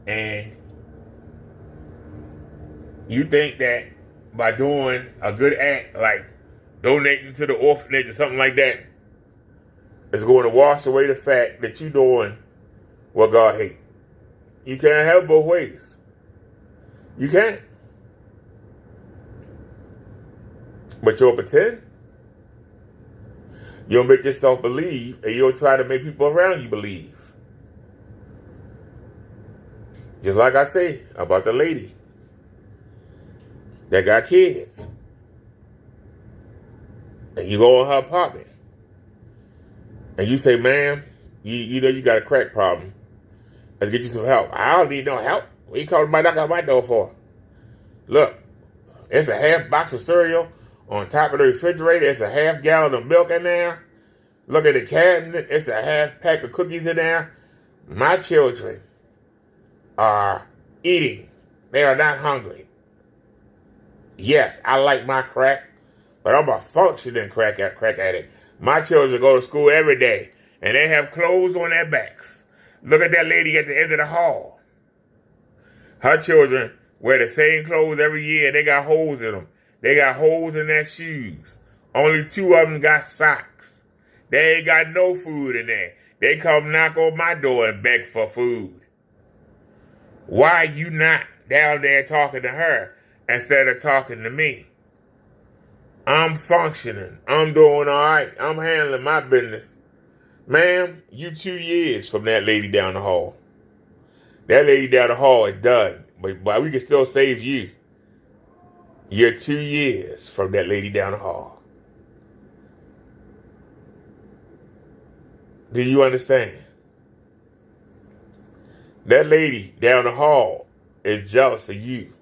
And you think that by doing a good act, like donating to the orphanage or something like that, it's going to wash away the fact that you're doing what God hates. You can't have both ways. You can't. But you'll pretend. You'll make yourself believe, and you'll try to make people around you believe. Just like I say about the lady that got kids. And you go in her apartment. And you say, ma'am, you know you got a crack problem. Let's get you some help. I don't need no help. What you calling my knock on my door for? Look, it's a half box of cereal on top of the refrigerator. It's a half gallon of milk in there. Look at the cabinet. It's a half pack of cookies in there. My children are eating. They are not hungry. Yes, I like my crack, but I'm a functioning crack addict. My children go to school every day, and they have clothes on their backs. Look at that lady at the end of the hall. Her children wear the same clothes every year, and they got holes in them. They got holes in their shoes. Only 2 of them got socks. They ain't got no food in there. They come knock on my door and beg for food. Why are you not down there talking to her instead of talking to me? I'm functioning. I'm doing all right. I'm handling my business. Ma'am, you 2 years from that lady down the hall. That lady down the hall is done. but we can still save you. You're 2 years from that lady down the hall. Do you understand? That lady down the hall is jealous of you.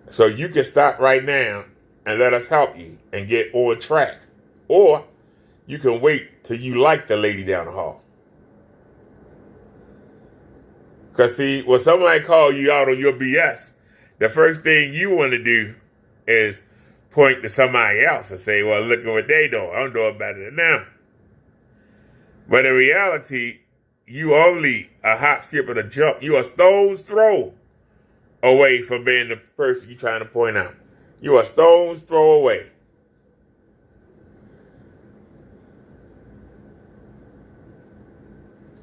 So you can stop right now and let us help you and get on track. Or you can wait till you like the lady down the hall. Because see, when somebody calls you out on your BS, the first thing you want to do is point to somebody else and say, well, look at what they doing. I'm doing better than them. But in reality, you only a hop, skip, and a jump. You a stone's throw away from being the person you're trying to point out. You a stone's throw away.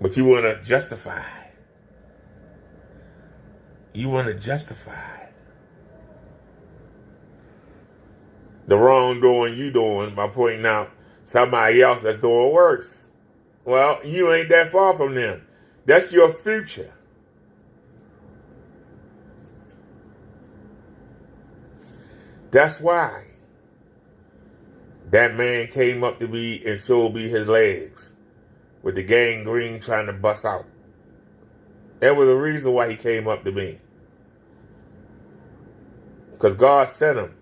But you want to justify. You want to justify the wrongdoing you doing by pointing out somebody else that's doing worse. Well, you ain't that far from them. That's your future. That's why that man came up to me and showed me his legs with the gangrene trying to bust out. There was a reason why he came up to me. Because God sent him.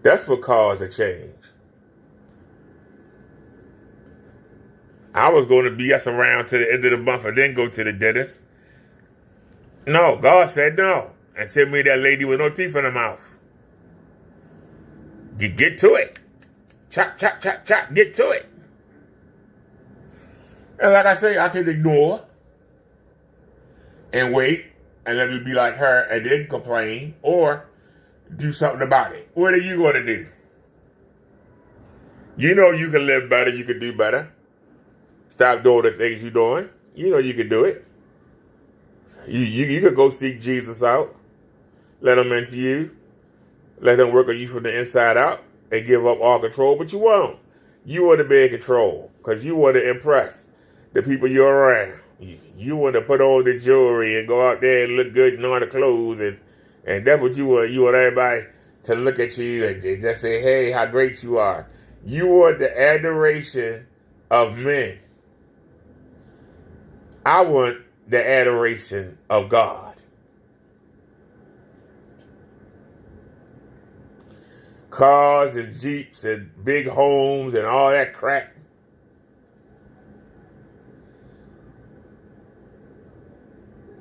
That's what caused the change. I was going to BS around to the end of the month and then go to the dentist. No, God said no. And sent me that lady with no teeth in her mouth. Get to it. Chop, chop, chop, chop. Get to it. And like I say, I can ignore and wait and let me be like her and then complain or do something about it. What are you going to do? You know you can live better. You can do better. Stop doing the things you're doing. You know you can do it. You could go seek Jesus out. Let him into you. Let him work on you from the inside out and give up all control. But you won't. You want to be in control because you want to impress the people you're around. You want to put on the jewelry and go out there and look good in all the clothes. And that's what you want. You want everybody to look at you and just say, hey, how great you are. You want the adoration of men. I want the adoration of God. Cars and Jeeps and big homes and all that crap.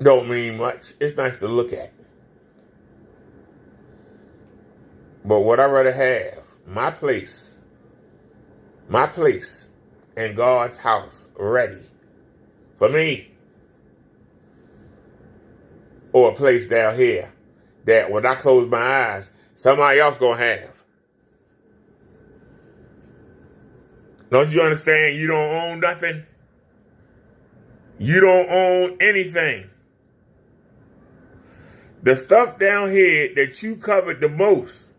Don't mean much. It's nice to look at. But what I'd rather have, my place in God's house ready for me. Or a place down here that when I close my eyes, somebody else gonna have. Don't you understand? You don't own nothing. You don't own anything. The stuff down here that you covered the most,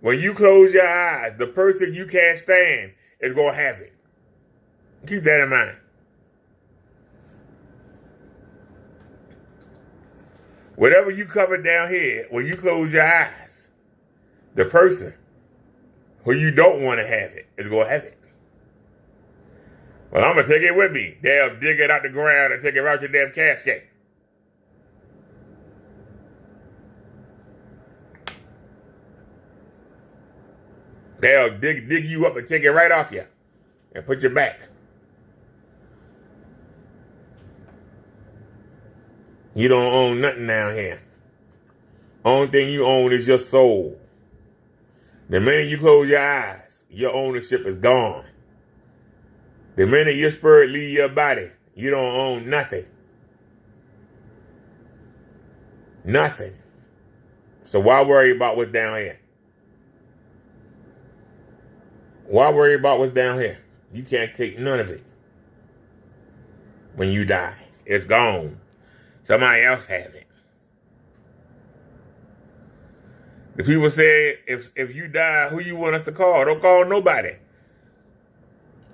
when you close your eyes, the person you can't stand is gonna have it. Keep that in mind. Whatever you cover down here, when you close your eyes, the person who you don't want to have it is going to have it. Well, I'm going to take it with me. They'll dig it out the ground and take it right to the damn casket. They'll dig you up and take it right off you and put you back. You don't own nothing down here. Only thing you own is your soul. The minute you close your eyes, your ownership is gone. The minute your spirit leaves your body, you don't own nothing. Nothing. So why worry about what's down here? Why worry about what's down here? You can't take none of it. When you die, it's gone. Somebody else have it. The people say, if you die, who you want us to call? Don't call nobody.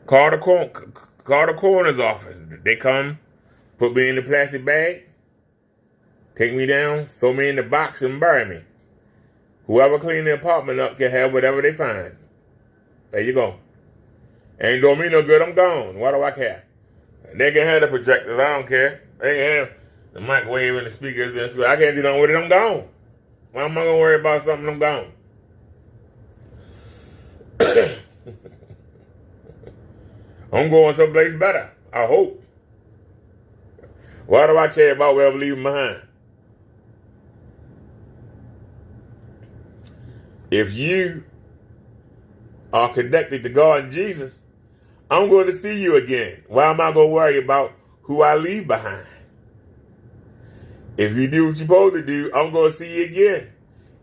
Call the coroner's office. They come put me in the plastic bag, take me down, throw me in the box, and bury me. Whoever cleaned the apartment up can have whatever they find. There you go. Ain't doing me no good, I'm gone. Why do I care? They can have the projectors, I don't care. They can have the microwave and the speakers. I can't do nothing with it, I'm gone. Why am I going to worry about something, I'm gone? I'm going someplace better, I hope. Why do I care about what I'm leaving behind? If you are connected to God and Jesus, I'm going to see you again. Why am I going to worry about who I leave behind? If you do what you're supposed to do, I'm going to see you again.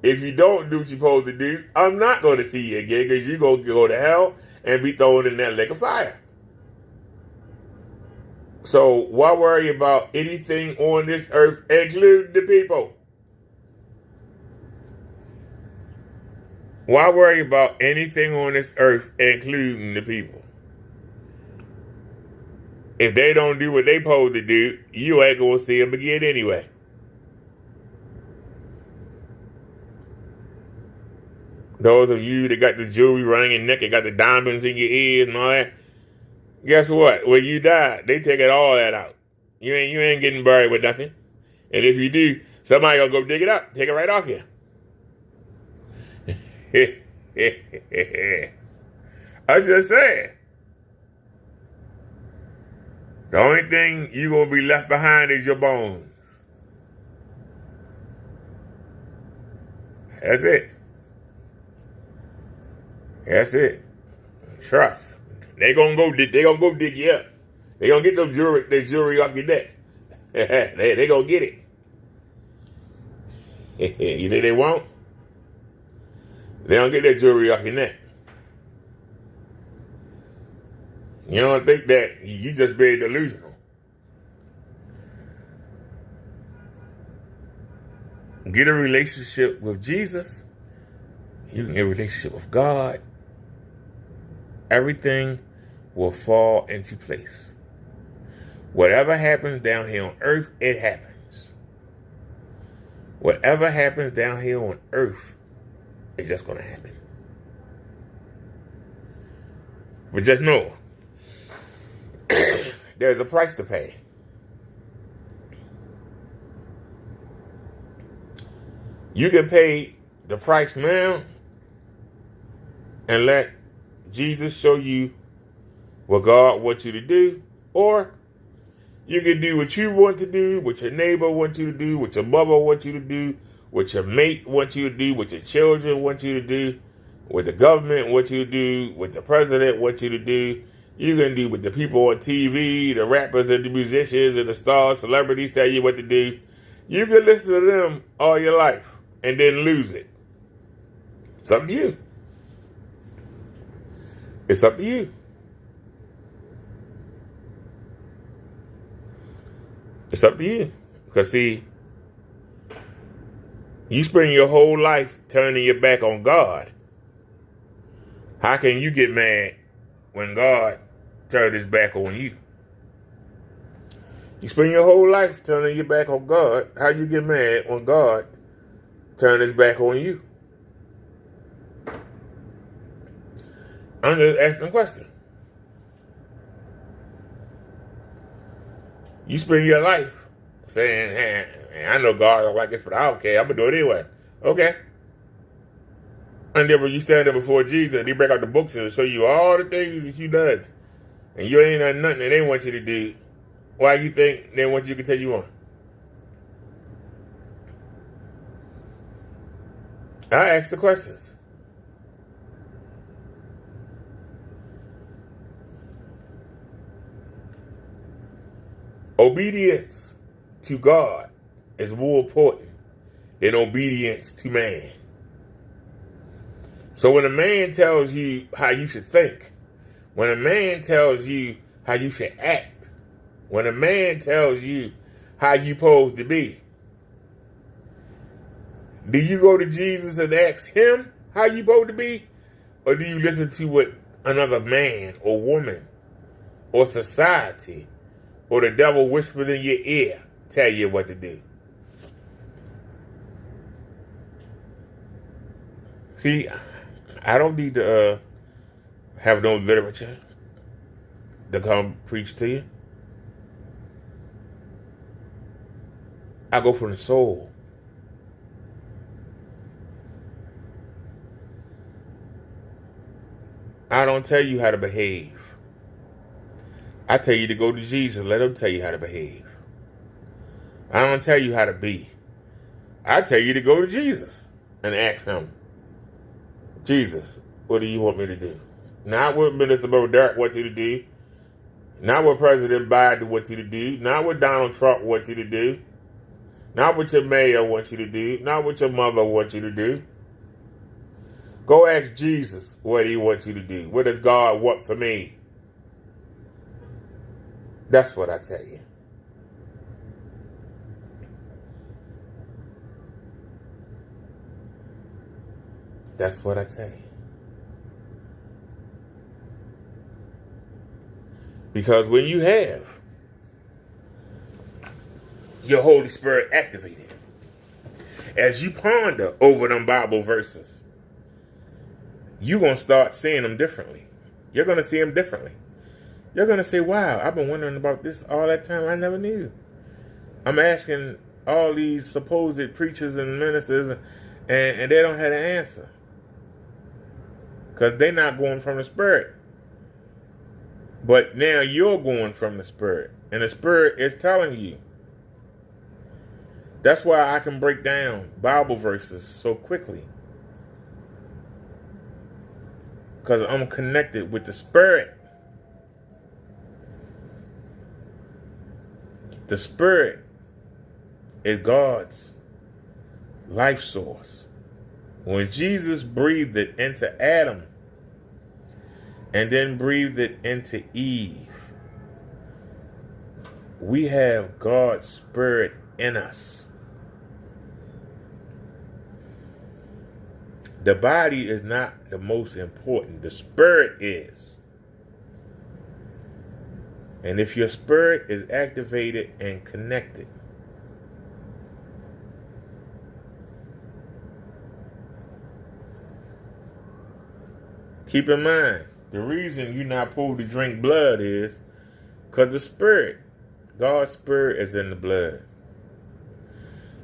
If you don't do what you're supposed to do, I'm not going to see you again because you're going to go to hell and be thrown in that lake of fire. So why worry about anything on this earth, including the people? Why worry about anything on this earth, including the people? If they don't do what they supposed to do, you ain't going to see them again anyway. Those of you that got the jewelry around your neck and got the diamonds in your ears and all that, guess what? When you die, they take all that out. You ain't getting buried with nothing. And if you do, somebody gonna go dig it up, take it right off you. I'm just saying. The only thing you gonna be left behind is your bones. That's it. That's it. Trust. They gonna go dig you up. They gonna get the jewelry off your neck. they gonna get it. You think they won't? They don't get that jewelry off your neck. You don't think that you just being delusional. Get a relationship with Jesus. You can get a relationship with God. Everything will fall into place. Whatever happens down here on earth, it happens. Whatever happens down here on earth, it's just going to happen. But just know, there's a price to pay. You can pay the price now and let Jesus show you what God wants you to do, or you can do what you want to do, what your neighbor wants you to do, what your mother wants you to do, what your mate wants you to do, what your children want you to do, what the government wants you to do, what the president wants you to do. You can do what the people on TV, the rappers and the musicians and the stars, celebrities tell you what to do. You can listen to them all your life and then lose it. It's up to you. It's up to you. It's up to you. Because see, you spend your whole life turning your back on God. How can you get mad when God turned his back on you? You spend your whole life turning your back on God. How you get mad when God turned his back on you? I'm just asking a question. You spend your life saying, hey, I know God don't like this, but I don't care. I'm going to do it anyway. Okay. And then when you stand there before Jesus, and he break out the books and show you all the things that you done, and you ain't done nothing that they want you to do, why you think they want you to continue on? I ask the questions. Obedience to God is more important than obedience to man. So when a man tells you how you should think, when a man tells you how you should act, when a man tells you how you supposed to be, do you go to Jesus and ask him how you supposed to be? Or do you listen to what another man or woman or society or the devil whispers in your ear, tell you what to do. See, I don't need to have no literature to come preach to you. I go from the soul. I don't tell you how to behave. I tell you to go to Jesus. Let him tell you how to behave. I don't tell you how to be. I tell you to go to Jesus and ask him, Jesus, what do you want me to do? Not what Minister Derek wants you to do. Not what President Biden wants you to do. Not what Donald Trump wants you to do. Not what your mayor wants you to do. Not what your mother wants you to do. Go ask Jesus what he wants you to do. What does God want for me? That's what I tell you. That's what I tell you. Because when you have your Holy Spirit activated, as you ponder over them Bible verses, you're going to start seeing them differently. You're going to see them differently. You're going to say, wow, I've been wondering about this all that time. I never knew. I'm asking all these supposed preachers and ministers, and they don't have an answer. Because they're not going from the Spirit. But now you're going from the Spirit. And the Spirit is telling you. That's why I can break down Bible verses so quickly. Because I'm connected with the Spirit. The Spirit is God's life source. When Jesus breathed it into Adam and then breathed it into Eve, we have God's Spirit in us. The body is not the most important. The Spirit is. And if your spirit is activated and connected, keep in mind, the reason you're not supposed to drink blood is because the Spirit, God's Spirit is in the blood.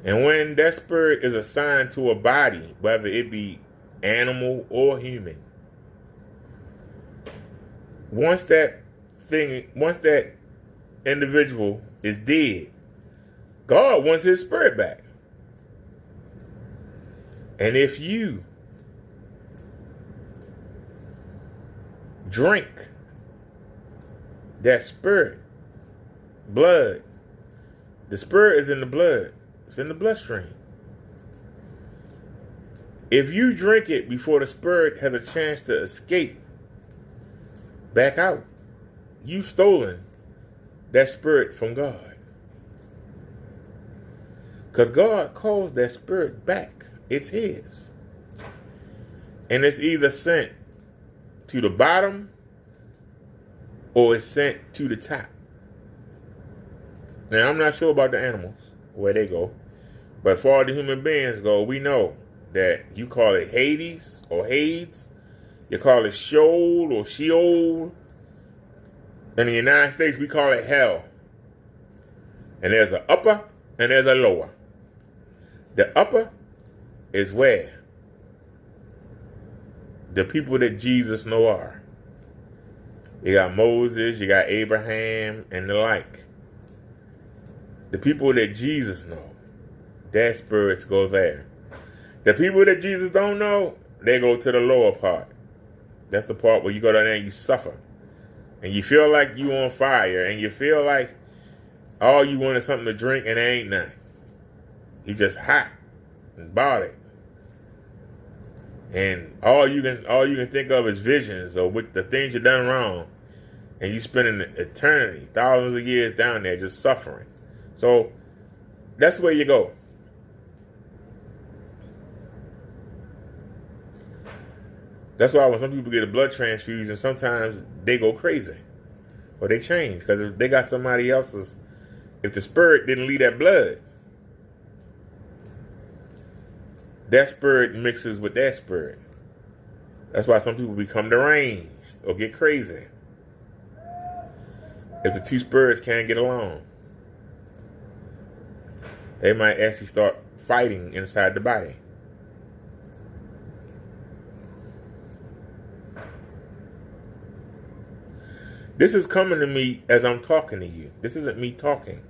And when that spirit is assigned to a body, whether it be animal or human, once that individual is dead, God wants his spirit back. And if you drink that spirit, blood, the spirit is in the blood. It's in the bloodstream. If you drink it before the spirit has a chance to escape back out, you've stolen that spirit from God. Because God calls that spirit back. It's his. And it's either sent to the bottom or it's sent to the top. Now, I'm not sure about the animals, where they go. But as far as the human beings go, we know that you call it Hades or Hades. You call it Sheol or Sheol. In the United States, we call it hell. And there's an upper and there's a lower. The upper is where the people that Jesus know are. You got Moses, you got Abraham, and the like. The people that Jesus know, their spirits go there. The people that Jesus don't know, they go to the lower part. That's the part where you go down there and you suffer. And you feel like you on fire. And you feel like all you want is something to drink and there ain't none. You just hot and bothered. And all you can think of is visions or with the things you done wrong. And you spending eternity, thousands of years down there just suffering. So that's where you go. That's why when some people get a blood transfusion, sometimes they go crazy. or they change. Because if they got somebody else's, if the spirit didn't leave that blood, that spirit mixes with that spirit. That's why some people become deranged or get crazy. If the two spirits can't get along, they might actually start fighting inside the body. This is coming to me as I'm talking to you. This isn't me talking.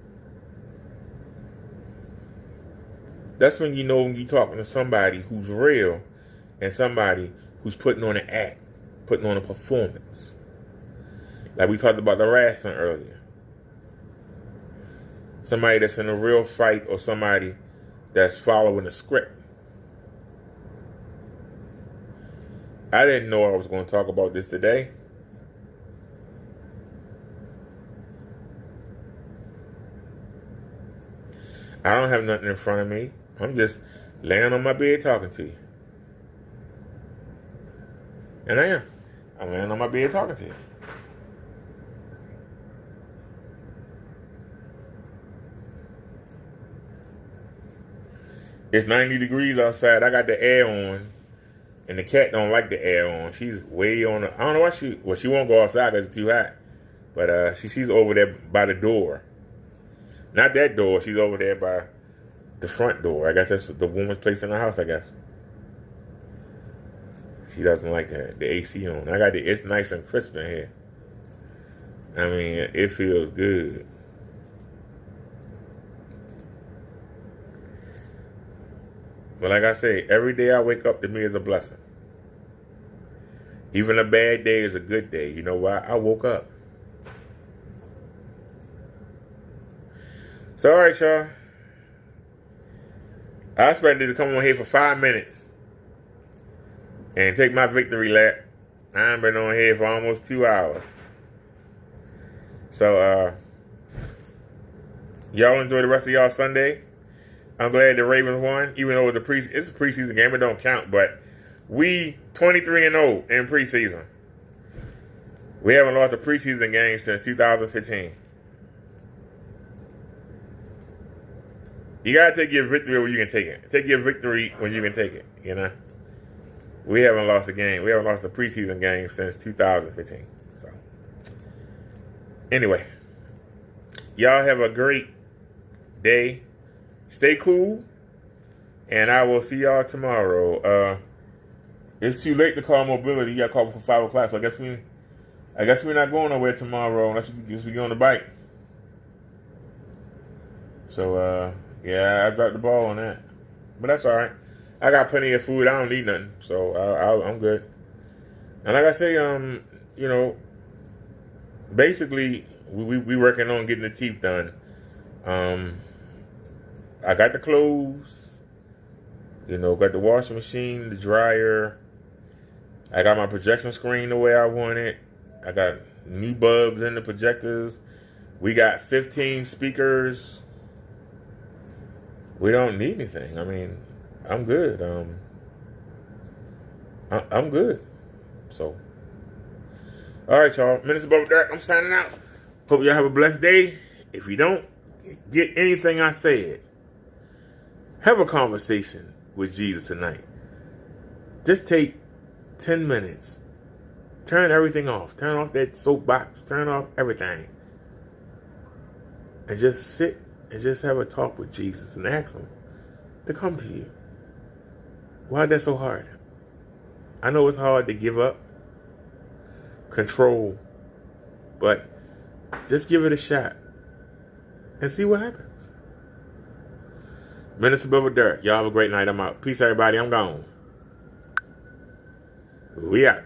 That's when you know when you're talking to somebody who's real and somebody who's putting on an act, putting on a performance. Like we talked about the wrestling earlier. Somebody that's in a real fight or somebody that's following a script. I didn't know I was going to talk about this today. I don't have nothing in front of me. I'm just laying on my bed talking to you. And I am. I'm laying on my bed talking to you. It's 90 degrees outside. I got the air on. And the cat don't like the air on. She's way on the... I don't know why she... Well, she won't go outside because it's too hot. But she's over there by the door. Not that door. She's over there by the front door. I guess that's the woman's place in the house, I guess. She doesn't like the AC on. I got the... It's nice and crisp in here. I mean, it feels good. But like I say, every day I wake up to me is a blessing. Even a bad day is a good day. You know why? I woke up. So, all right, y'all. I expected to come on here for 5 minutes and take my victory lap. I've been on here for almost 2 hours. So, y'all enjoy the rest of y'all Sunday. I'm glad the Ravens won, even though it's a preseason game. It don't count, but we 23-0 in preseason. We haven't lost a preseason game since 2015. You gotta take your victory when you can take it. Take your victory when you can take it. You know, we haven't lost a game. We haven't lost a preseason game since 2015. So, anyway, y'all have a great day. Stay cool, and I will see y'all tomorrow. It's too late to call mobility. You got to call before 5 o'clock. So I guess we're not going nowhere tomorrow unless we go on the bike. So yeah, I dropped the ball on that, but that's all right. I got plenty of food. I don't need nothing, so I'm good. And like I say, you know, basically we working on getting the teeth done. I got the clothes, you know, got the washing machine, the dryer. I got my projection screen the way I want it. I got new bulbs in the projectors. We got 15 speakers. We don't need anything. I mean, I'm good. I'm good. So, all right, y'all. Minister Bubba Dirk, I'm signing out. Hope y'all have a blessed day. If you don't get anything I said, have a conversation with Jesus tonight. Just take 10 minutes. Turn everything off. Turn off that soapbox. Turn off everything. And just sit and just have a talk with Jesus and ask him to come to you. Why is that so hard? I know it's hard to give up, control, but just give it a shot and see what happens. Minister Bubba Dirk, y'all have a great night. I'm out. Peace, everybody. I'm gone. We out.